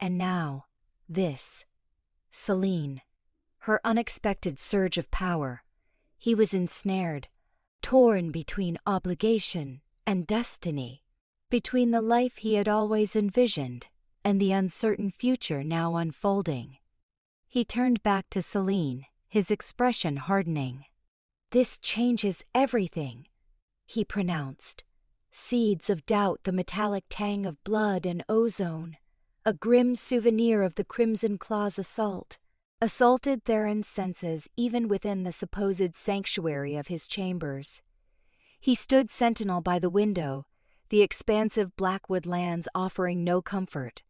and now this. Seline, her unexpected surge of power. He was ensnared, torn between obligation and destiny, between the life he had always envisioned and the uncertain future now unfolding. He turned back to Seline, his expression hardening. "This changes everything," he pronounced. Seeds of doubt, the metallic tang of blood and ozone, a grim souvenir of the Crimson Claw's assault, assaulted Theron's senses even within the supposed sanctuary of his chambers. He stood sentinel by the window, the expansive blackwood lands offering no comfort.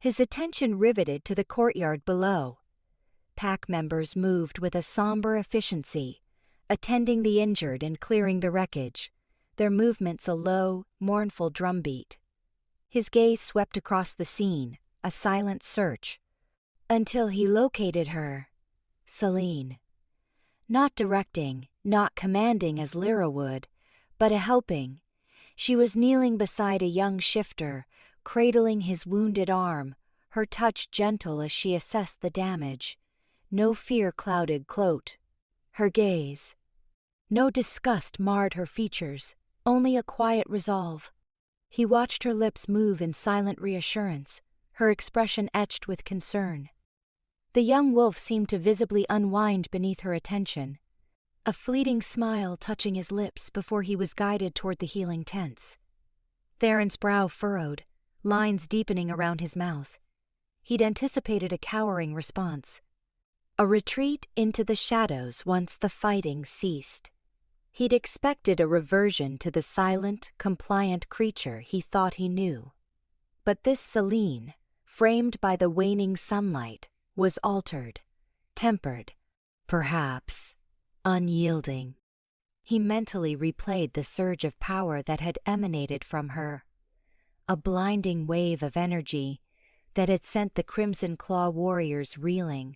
His attention riveted to the courtyard below. Pack members moved with a somber efficiency, attending the injured and clearing the wreckage, their movements a low, mournful drumbeat. His gaze swept across the scene, a silent search, until he located her, Selene. Not directing, not commanding as Lyra would, but a helping. She was kneeling beside a young shifter, cradling his wounded arm, her touch gentle as she assessed the damage. No fear clouded her gaze. No disgust marred her features, only a quiet resolve. He watched her lips move in silent reassurance, her expression etched with concern. The young wolf seemed to visibly unwind beneath her attention, a fleeting smile touching his lips before he was guided toward the healing tents. Theron's brow furrowed, lines deepening around his mouth. He'd anticipated a cowering response, a retreat into the shadows once the fighting ceased. He'd expected a reversion to the silent, compliant creature he thought he knew. But this Selene, framed by the waning sunlight, was altered, tempered, perhaps unyielding. He mentally replayed the surge of power that had emanated from her, a blinding wave of energy that had sent the Crimson Claw warriors reeling.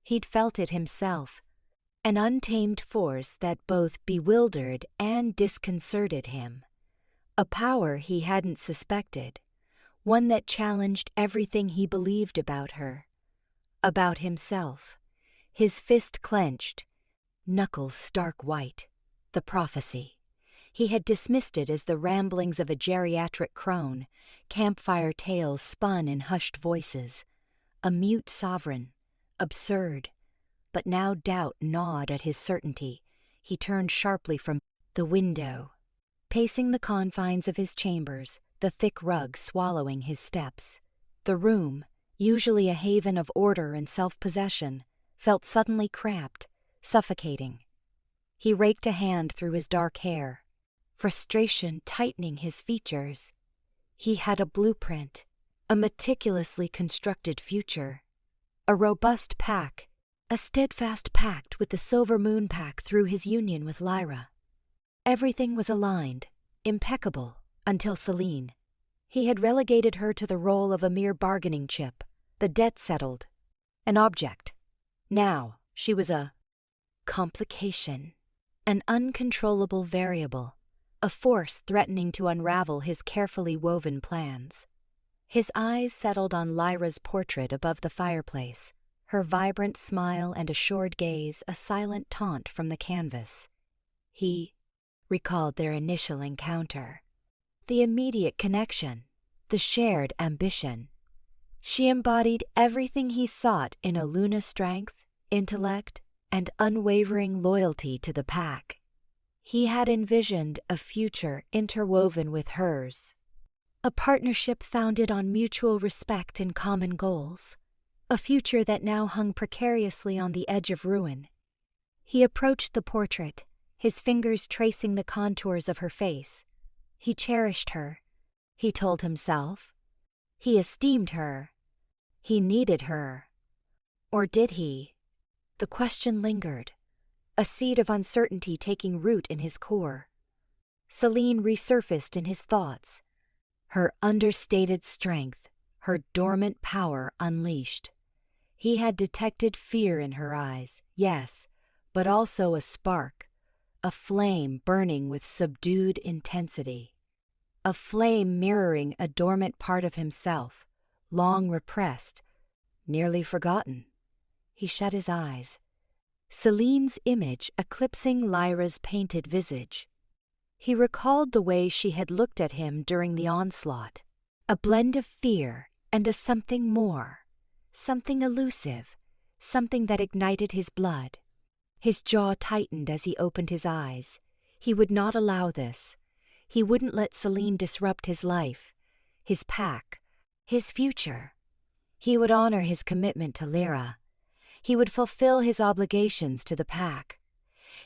He'd felt it himself, an untamed force that both bewildered and disconcerted him, a power he hadn't suspected, one that challenged everything he believed about her, about himself. His fist clenched, knuckles stark white. The prophecy. He had dismissed it as the ramblings of a geriatric crone, campfire tales spun in hushed voices. A mute sovereign. Absurd. But now doubt gnawed at his certainty. He turned sharply from the window, pacing the confines of his chambers, the thick rug swallowing his steps. The room, usually a haven of order and self-possession, felt suddenly cramped, suffocating. He raked a hand through his dark hair, frustration tightening his features. He had a blueprint, a meticulously constructed future, a robust pact, a steadfast pact with the Silver Moon Pack through his union with Lyra. Everything was aligned, impeccable, until Selene. He had relegated her to the role of a mere bargaining chip, the debt settled, an object. Now she was a complication, an uncontrollable variable, a force threatening to unravel his carefully woven plans. His eyes settled on Lyra's portrait above the fireplace, her vibrant smile and assured gaze a silent taunt from the canvas. He recalled their initial encounter, the immediate connection, the shared ambition. She embodied everything he sought in a Luna strength, intellect, and unwavering loyalty to the pack. He had envisioned a future interwoven with hers, a partnership founded on mutual respect and common goals, a future that now hung precariously on the edge of ruin. He approached the portrait, his fingers tracing the contours of her face. He cherished her, he told himself. He esteemed her. He needed her. Or did he? The question lingered, a seed of uncertainty taking root in his core. Selene resurfaced in his thoughts, her understated strength, her dormant power unleashed. He had detected fear in her eyes, yes, but also a spark, a flame burning with subdued intensity. A flame mirroring a dormant part of himself, long repressed, nearly forgotten. He shut his eyes, Selene's image eclipsing Lyra's painted visage. He recalled the way she had looked at him during the onslaught, a blend of fear and a something more, something elusive, something that ignited his blood. His jaw tightened as he opened his eyes. He would not allow this. He wouldn't let Selene disrupt his life, his pack, his future. He would honor his commitment to Lyra. He would fulfill his obligations to the pack.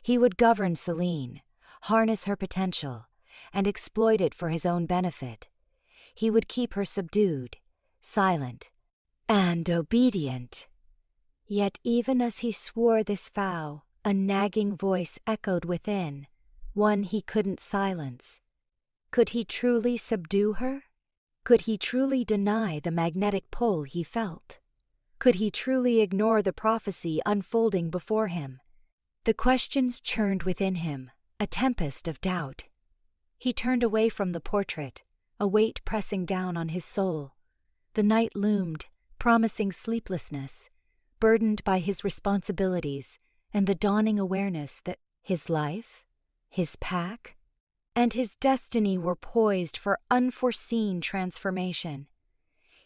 He would govern Selene, harness her potential, and exploit it for his own benefit. He would keep her subdued, silent, and obedient. Yet even as he swore this vow, a nagging voice echoed within, one he couldn't silence. Could he truly subdue her? Could he truly deny the magnetic pull he felt? Could he truly ignore the prophecy unfolding before him? The questions churned within him, a tempest of doubt. He turned away from the portrait, a weight pressing down on his soul. The night loomed, promising sleeplessness, burdened by his responsibilities and the dawning awareness that his life, his pack, and his destiny were poised for unforeseen transformation.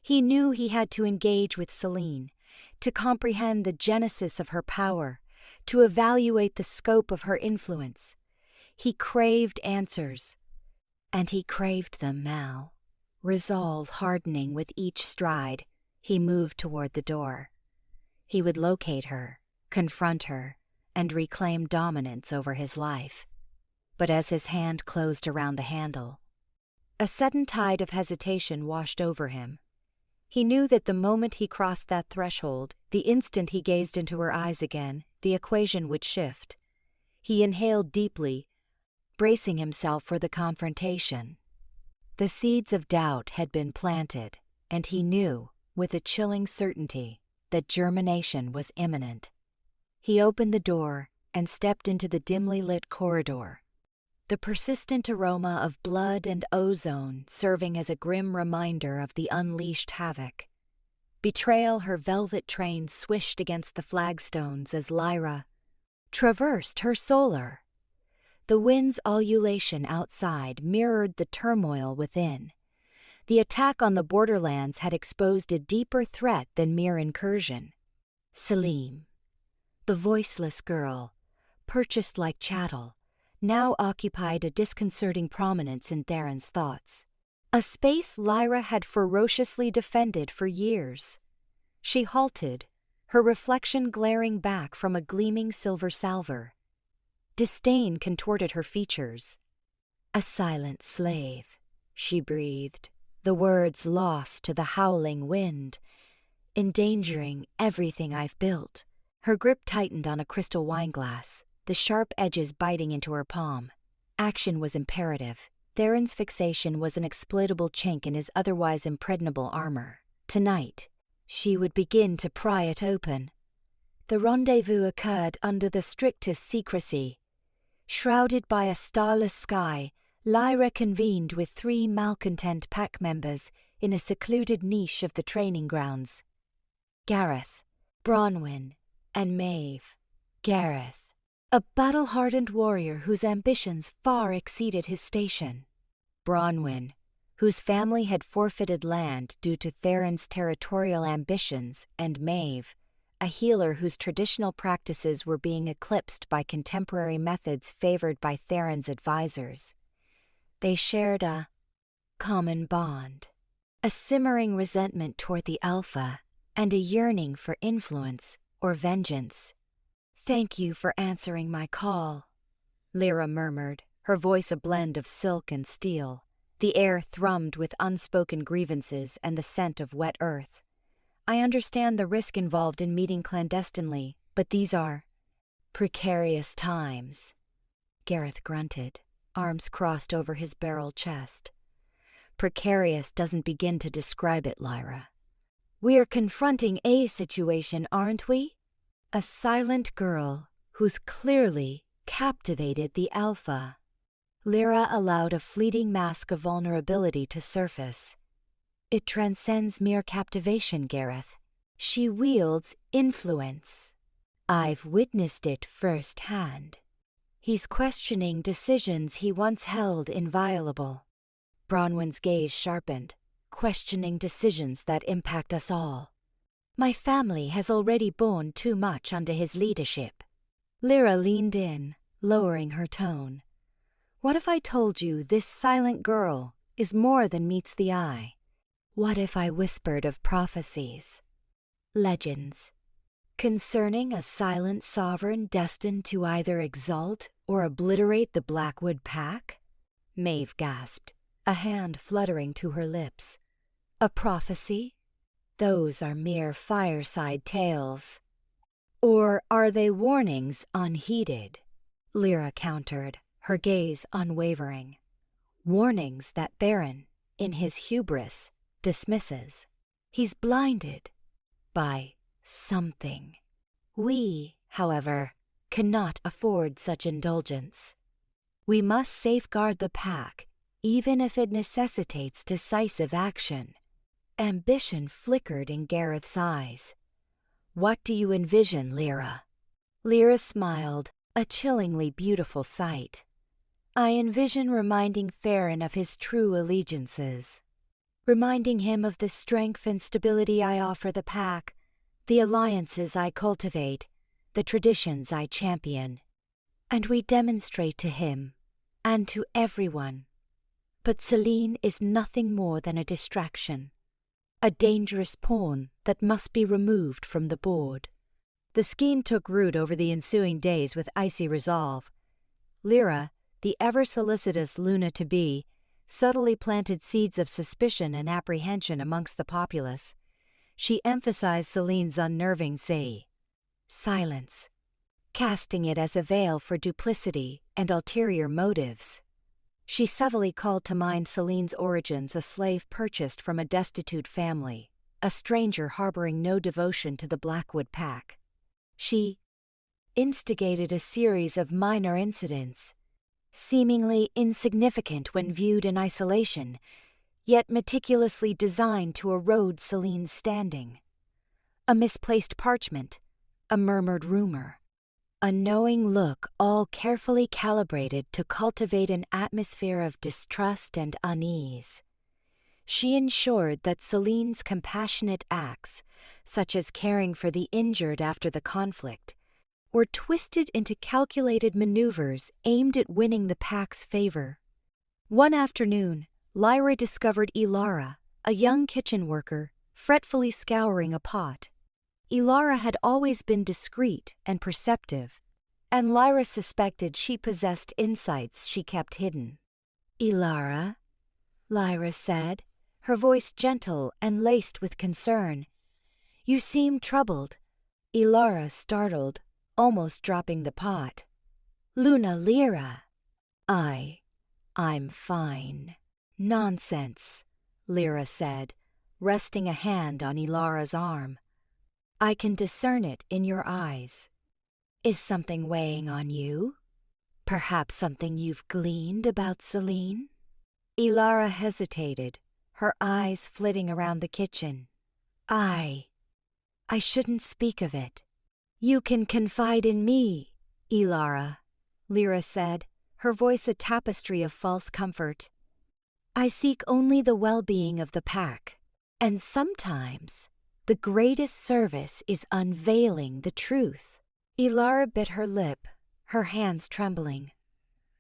He knew he had to engage with Selene, to comprehend the genesis of her power, to evaluate the scope of her influence. He craved answers, and he craved them now. Resolve hardening with each stride, he moved toward the door. He would locate her, confront her, and reclaim dominance over his life. But as his hand closed around the handle, a sudden tide of hesitation washed over him. He knew that the moment he crossed that threshold, the instant he gazed into her eyes again, the equation would shift. He inhaled deeply, bracing himself for the confrontation. The seeds of doubt had been planted, and he knew, with a chilling certainty, that germination was imminent. He opened the door and stepped into the dimly lit corridor, the persistent aroma of blood and ozone serving as a grim reminder of the unleashed havoc. Betrayal, her velvet train swished against the flagstones as Lyra traversed her solar. The wind's ululation outside mirrored the turmoil within. The attack on the borderlands had exposed a deeper threat than mere incursion. Selene, the voiceless girl, purchased like chattel, now occupied a disconcerting prominence in Theren's thoughts. A space Lyra had ferociously defended for years. She halted, her reflection glaring back from a gleaming silver salver. Disdain contorted her features. "A silent slave," she breathed, the words lost to the howling wind. "Endangering everything I've built." Her grip tightened on a crystal wineglass, the sharp edges biting into her palm. Action was imperative. Theren's fixation was an exploitable chink in his otherwise impregnable armor. Tonight, she would begin to pry it open. The rendezvous occurred under the strictest secrecy. Shrouded by a starless sky, Lyra convened with 3 malcontent pack members in a secluded niche of the training grounds. Gareth, Bronwyn, and Maeve. Gareth, a battle-hardened warrior whose ambitions far exceeded his station. Bronwyn, whose family had forfeited land due to Theren's territorial ambitions, and Maeve, a healer whose traditional practices were being eclipsed by contemporary methods favored by Theren's advisors. They shared a common bond, a simmering resentment toward the Alpha, and a yearning for influence or vengeance. "Thank you for answering my call," Lyra murmured, her voice a blend of silk and steel. The air thrummed with unspoken grievances and the scent of wet earth. "I understand the risk involved in meeting clandestinely, but these are precarious times." Gareth grunted, arms crossed over his barrel chest. "Precarious doesn't begin to describe it, Lyra. We're confronting a situation, aren't we? A silent girl who's clearly captivated the Alpha." Lyra allowed a fleeting mask of vulnerability to surface. "It transcends mere captivation, Gareth. She wields influence. I've witnessed it firsthand." He's questioning decisions he once held inviolable. Bronwyn's gaze sharpened, questioning decisions that impact us all. "My family has already borne too much under his leadership." Lyra leaned in, lowering her tone. "What if I told you this silent girl is more than meets the eye? What if I whispered of prophecies, legends, concerning a silent sovereign destined to either exalt or obliterate the Blackwood Pack? Maeve gasped, a hand fluttering to her lips. A prophecy? Those are mere fireside tales. Or are they warnings unheeded? Lyra countered, her gaze unwavering. Warnings that Theren, in his hubris, dismisses. He's blinded by something. We, however, cannot afford such indulgence. We must safeguard the pack, even if it necessitates decisive action. Ambition flickered in Gareth's eyes. What do you envision, Lyra? Lyra smiled, a chillingly beautiful sight. I envision reminding Theren of his true allegiances. Reminding him of the strength and stability I offer the pack, the alliances I cultivate, the traditions I champion. And we demonstrate to him, and to everyone. But Seline is nothing more than a distraction. A dangerous pawn that must be removed from the board. The scheme took root over the ensuing days with icy resolve. Lyra, the ever-solicitous Luna-to-be, subtly planted seeds of suspicion and apprehension amongst the populace. She emphasized Selene's unnerving silence, casting it as a veil for duplicity and ulterior motives. She subtly called to mind Selene's origins, a slave purchased from a destitute family, a stranger harboring no devotion to the Blackwood pack. She instigated a series of minor incidents, seemingly insignificant when viewed in isolation, yet meticulously designed to erode Selene's standing. A misplaced parchment, a murmured rumor, a knowing look, all carefully calibrated to cultivate an atmosphere of distrust and unease. She ensured that Selene's compassionate acts, such as caring for the injured after the conflict, were twisted into calculated maneuvers aimed at winning the pack's favor. One afternoon, Lyra discovered Ilara, a young kitchen worker, fretfully scouring a pot. Ilara had always been discreet and perceptive, and Lyra suspected she possessed insights she kept hidden. "Ilara," Lyra said, her voice gentle and laced with concern. "You seem troubled." Ilara startled, almost dropping the pot. "Luna Lyra." I'm fine." "Nonsense," Lyra said, resting a hand on Ilara's arm. "I can discern it in your eyes. Is something weighing on you? Perhaps something you've gleaned about Seline?" Ilara hesitated, her eyes flitting around the kitchen. I shouldn't speak of it." "You can confide in me, Ilara," Lyra said, her voice a tapestry of false comfort. "I seek only the well-being of the pack, and sometimes the greatest service is unveiling the truth." Ilara bit her lip, her hands trembling.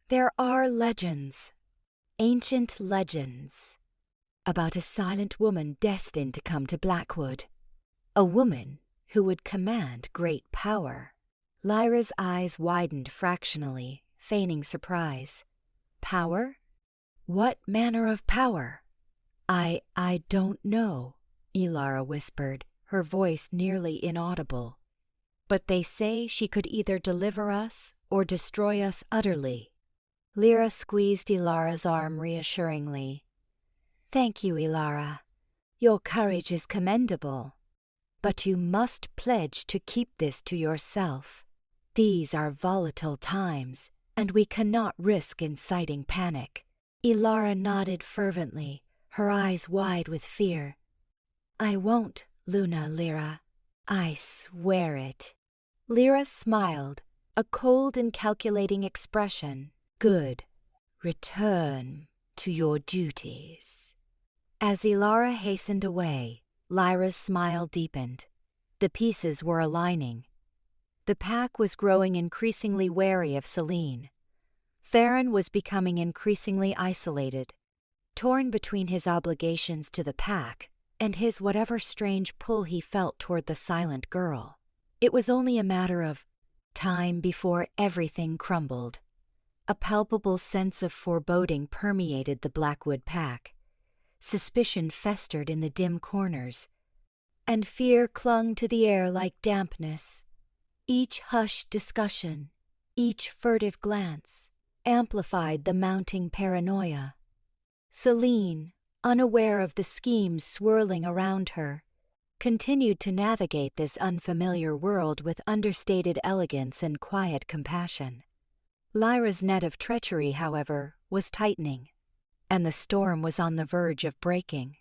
"There are legends, ancient legends, about a silent woman destined to come to Blackwood. A woman who would command great power." Lyra's eyes widened fractionally, feigning surprise. "Power? What manner of power?" I don't know," Ilara whispered, her voice nearly inaudible. "But they say she could either deliver us or destroy us utterly." Lyra squeezed Ilara's arm reassuringly. "Thank you, Ilara. Your courage is commendable. But you must pledge to keep this to yourself. These are volatile times, and we cannot risk inciting panic." Ilara nodded fervently, her eyes wide with fear. "I won't, Luna Lyra. I swear it." Lyra smiled, a cold and calculating expression. "Good. Return to your duties." As Ilara hastened away, Lyra's smile deepened. The pieces were aligning. The pack was growing increasingly wary of Seline. Theren was becoming increasingly isolated, torn between his obligations to the pack and his whatever strange pull he felt toward the silent girl. It was only a matter of time before everything crumbled. A palpable sense of foreboding permeated the Blackwood pack. Suspicion festered in the dim corners, and fear clung to the air like dampness. Each hushed discussion, each furtive glance, amplified the mounting paranoia. Selene, unaware of the schemes swirling around her, continued to navigate this unfamiliar world with understated elegance and quiet compassion. Lyra's net of treachery, however, was tightening, and the storm was on the verge of breaking.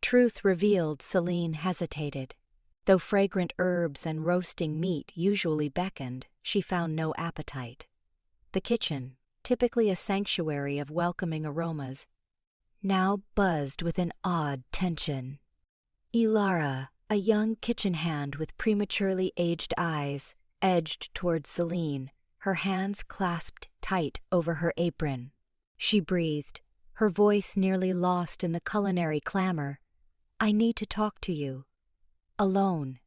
Truth revealed, Selene hesitated. Though fragrant herbs and roasting meat usually beckoned, she found no appetite. The kitchen, typically a sanctuary of welcoming aromas, now buzzed with an odd tension. Lyra, a young kitchen hand with prematurely aged eyes, edged towards Selene, her hands clasped tight over her apron. She breathed, her voice nearly lost in the culinary clamor. "I need to talk to you. Alone."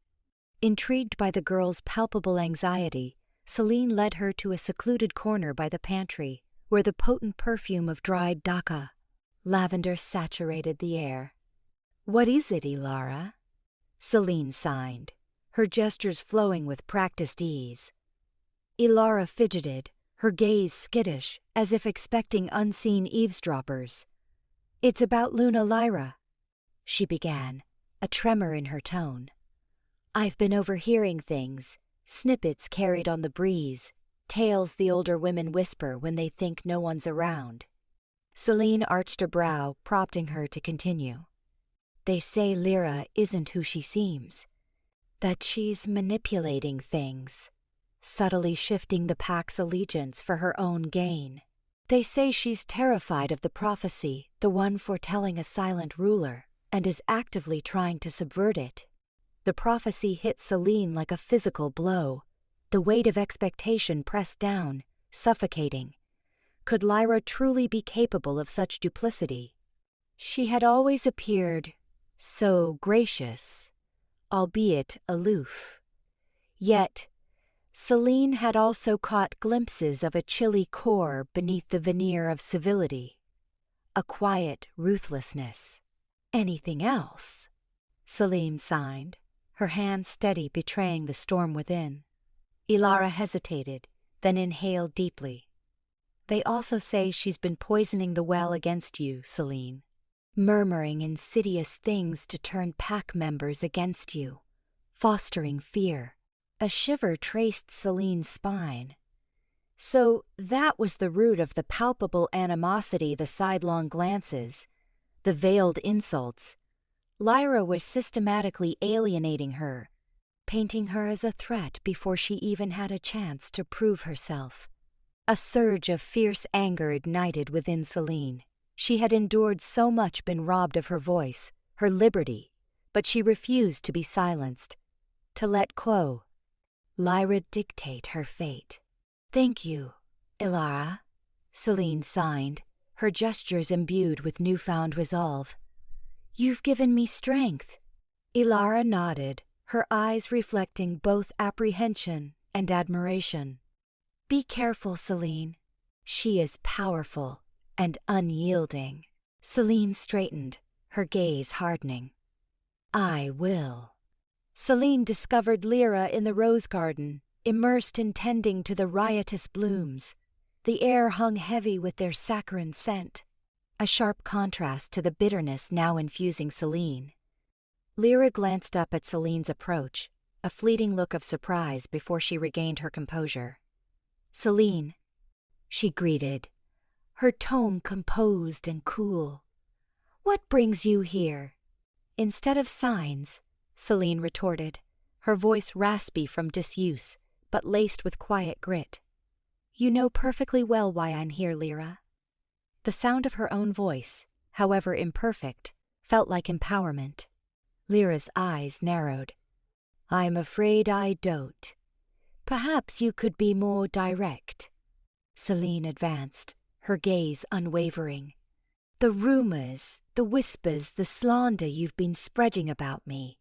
Intrigued by the girl's palpable anxiety, Selene led her to a secluded corner by the pantry, where the potent perfume of dried daca, lavender, saturated the air. "What is it, Lyra?" Selene signed, her gestures flowing with practiced ease. Lyra fidgeted, her gaze skittish, as if expecting unseen eavesdroppers. "It's about Luna Lyra," she began, a tremor in her tone. "I've been overhearing things, snippets carried on the breeze, tales the older women whisper when they think no one's around." Selene arched a brow, prompting her to continue. "They say Lyra isn't who she seems, that she's manipulating things, subtly shifting the pack's allegiance for her own gain. They say she's terrified of the prophecy, the one foretelling a silent ruler, and is actively trying to subvert it." The prophecy hit Selene like a physical blow, the weight of expectation pressed down, suffocating. Could Lyra truly be capable of such duplicity? She had always appeared so gracious, albeit aloof. Yet, Selene had also caught glimpses of a chilly core beneath the veneer of civility, a quiet ruthlessness. "Anything else?" Selene signed, her hand steady, betraying the storm within. Lyra hesitated, then inhaled deeply. "They also say she's been poisoning the well against you, Selene, murmuring insidious things to turn pack members against you, fostering fear." A shiver traced Selene's spine. So that was the root of the palpable animosity, the sidelong glances, the veiled insults. Lyra was systematically alienating her, painting her as a threat before she even had a chance to prove herself. A surge of fierce anger ignited within Selene. She had endured so much, been robbed of her voice, her liberty, but she refused to be silenced, to let Lyra dictate her fate. "Thank you, Lyra," Selene signed, her gestures imbued with newfound resolve. "You've given me strength." Lyra nodded, her eyes reflecting both apprehension and admiration. "Be careful, Selene. She is powerful and unyielding." Selene straightened, her gaze hardening. "I will." Selene discovered Lyra in the rose garden, immersed in tending to the riotous blooms. The air hung heavy with their saccharine scent, a sharp contrast to the bitterness now infusing Selene. Lyra glanced up at Selene's approach, a fleeting look of surprise before she regained her composure. "Selene," she greeted, her tone composed and cool. "What brings you here?" "Instead of signs," Selene retorted, her voice raspy from disuse, but laced with quiet grit. "You know perfectly well why I'm here, Lyra." The sound of her own voice, however imperfect, felt like empowerment. Lyra's eyes narrowed. "I'm afraid I don't. Perhaps you could be more direct." Selene advanced, her gaze unwavering. "The rumors, the whispers, the slander you've been spreading about me."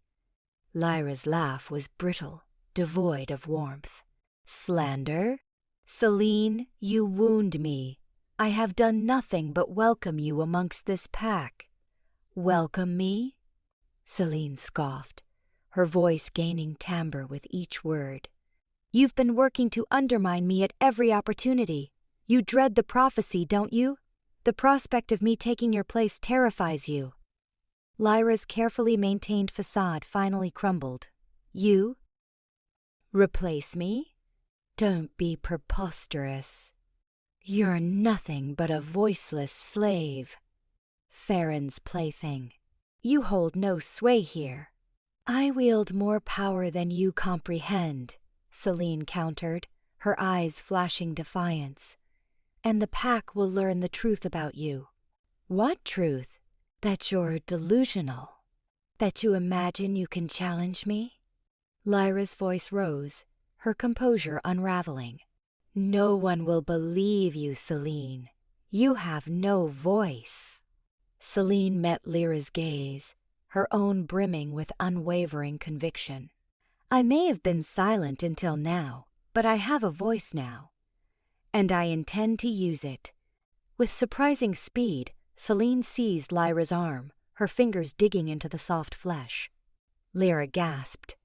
Lyra's laugh was brittle, devoid of warmth. "Slander?" Selene, you wound me. I have done nothing but welcome you amongst this pack. Welcome me? Selene scoffed, her voice gaining timbre with each word. You've been working to undermine me at every opportunity. You dread the prophecy, don't you? The prospect of me taking your place terrifies you. Lyra's carefully maintained facade finally crumbled. You? Replace me? Don't be preposterous. You're nothing but a voiceless slave. Theren's plaything. You hold no sway here. I wield more power than you comprehend, Selene countered, her eyes flashing defiance. And the pack will learn the truth about you. What truth? That you're delusional. That you imagine you can challenge me? Lyra's voice rose, her composure unraveling. No one will believe you, Selene. You have no voice. Selene met Lyra's gaze, her own brimming with unwavering conviction. I may have been silent until now, but I have a voice now. And I intend to use it. With surprising speed, Selene seized Lyra's arm, her fingers digging into the soft flesh. Lyra gasped,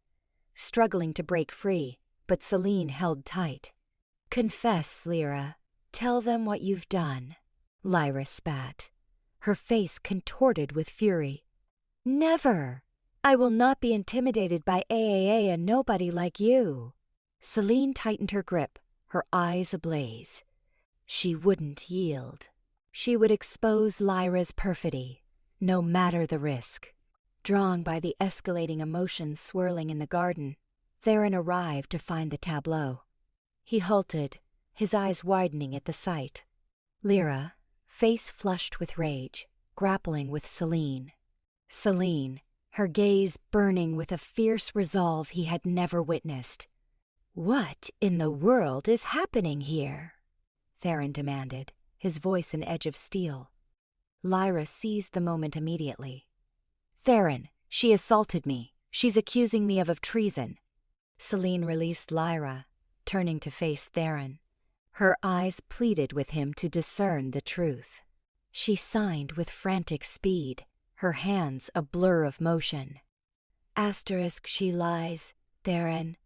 struggling to break free, but Selene held tight. Confess, Lyra. Tell them what you've done. Lyra spat, her face contorted with fury. Never! I will not be intimidated by AAA and nobody like you. Selene tightened her grip, her eyes ablaze. She wouldn't yield. She would expose Lyra's perfidy, no matter the risk. Drawn by the escalating emotions swirling in the garden, Theren arrived to find the tableau. He halted, his eyes widening at the sight. Lyra, face flushed with rage, grappling with Selene. Selene, her gaze burning with a fierce resolve he had never witnessed. What in the world is happening here? Theren demanded, his voice an edge of steel. Lyra seized the moment immediately. Theren, she assaulted me. She's accusing me of treason. Selene released Lyra, turning to face Theren. Her eyes pleaded with him to discern the truth. She signed with frantic speed, her hands a blur of motion. Asterisk she lies, Theren.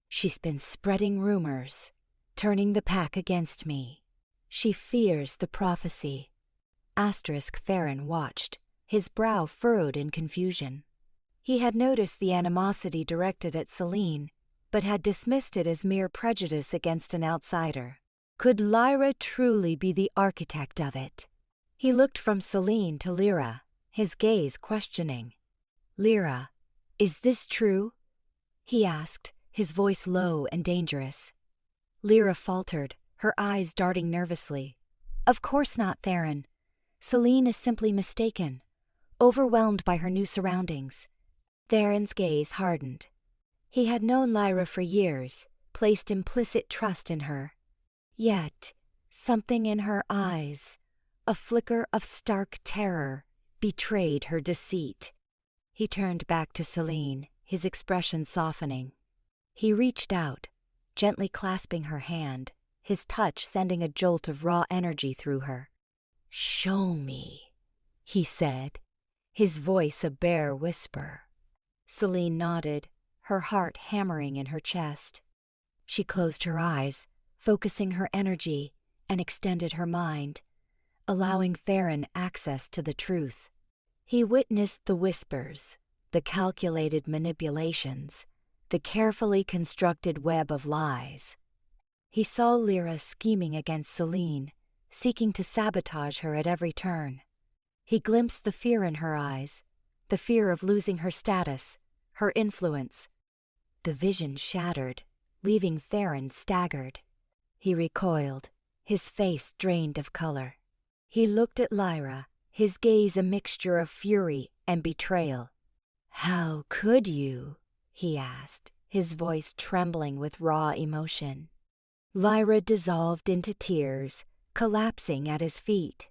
She's been spreading rumors, turning the pack against me. She fears the prophecy. Asterisk Theren watched, his brow furrowed in confusion. He had noticed the animosity directed at Selene, but had dismissed it as mere prejudice against an outsider. Could Lyra truly be the architect of it? He looked from Selene to Lyra, his gaze questioning. Lyra, is this true? He asked, his voice low and dangerous. Lyra faltered, her eyes darting nervously. Of course not, Theren. Selene is simply mistaken, overwhelmed by her new surroundings. Theron's gaze hardened. He had known Lyra for years, placed implicit trust in her. Yet, something in her eyes, a flicker of stark terror, betrayed her deceit. He turned back to Selene, his expression softening. He reached out, gently clasping her hand, his touch sending a jolt of raw energy through her. Show me, he said, his voice a bare whisper. Selene nodded, her heart hammering in her chest. She closed her eyes, focusing her energy, and extended her mind, allowing Theren access to the truth. He witnessed the whispers, the calculated manipulations, the carefully constructed web of lies. He saw Lyra scheming against Selene, seeking to sabotage her at every turn. He glimpsed the fear in her eyes, the fear of losing her status, her influence. The vision shattered, leaving Theren staggered. He recoiled, his face drained of color. He looked at Lyra, his gaze a mixture of fury and betrayal. How could you? He asked, his voice trembling with raw emotion. Lyra dissolved into tears, collapsing at his feet.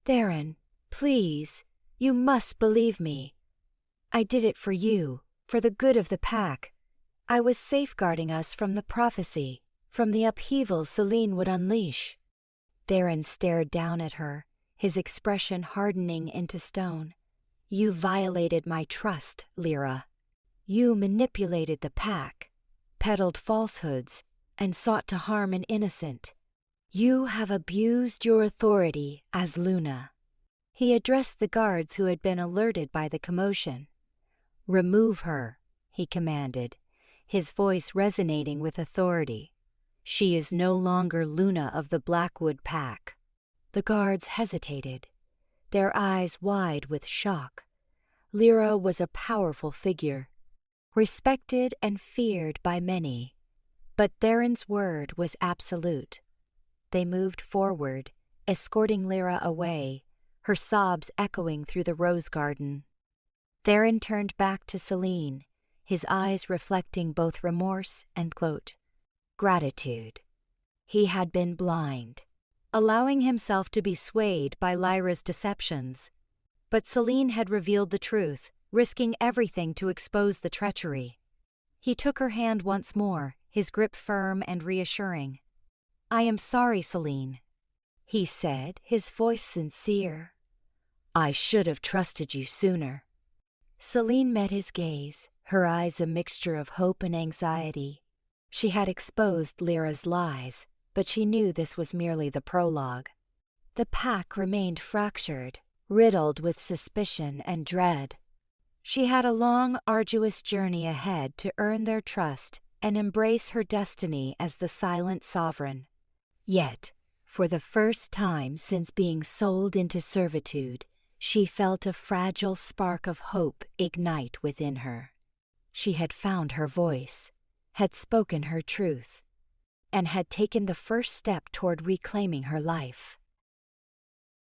Theren, please, you must believe me. I did it for you, for the good of the pack. I was safeguarding us from the prophecy, from the upheavals Seline would unleash. Theren stared down at her, his expression hardening into stone. You violated my trust, Lyra. You manipulated the pack, peddled falsehoods, and sought to harm an innocent. You have abused your authority as Luna. He addressed the guards who had been alerted by the commotion. Remove her, he commanded, his voice resonating with authority. She is no longer Luna of the Blackwood Pack. The guards hesitated, their eyes wide with shock. Lyra was a powerful figure, respected and feared by many, but Theron's word was absolute. They moved forward, escorting Lyra away, her sobs echoing through the rose garden. Theren turned back to Seline, his eyes reflecting both remorse and gratitude. He had been blind, allowing himself to be swayed by Lyra's deceptions. But Seline had revealed the truth, risking everything to expose the treachery. He took her hand once more, his grip firm and reassuring. I am sorry, Seline, he said, his voice sincere. I should have trusted you sooner. Seline met his gaze, her eyes a mixture of hope and anxiety. She had exposed Lyra's lies, but she knew this was merely the prologue. The pack remained fractured, riddled with suspicion and dread. She had a long, arduous journey ahead to earn their trust and embrace her destiny as the silent sovereign. Yet, for the first time since being sold into servitude, she felt a fragile spark of hope ignite within her. She had found her voice, had spoken her truth, and had taken the first step toward reclaiming her life.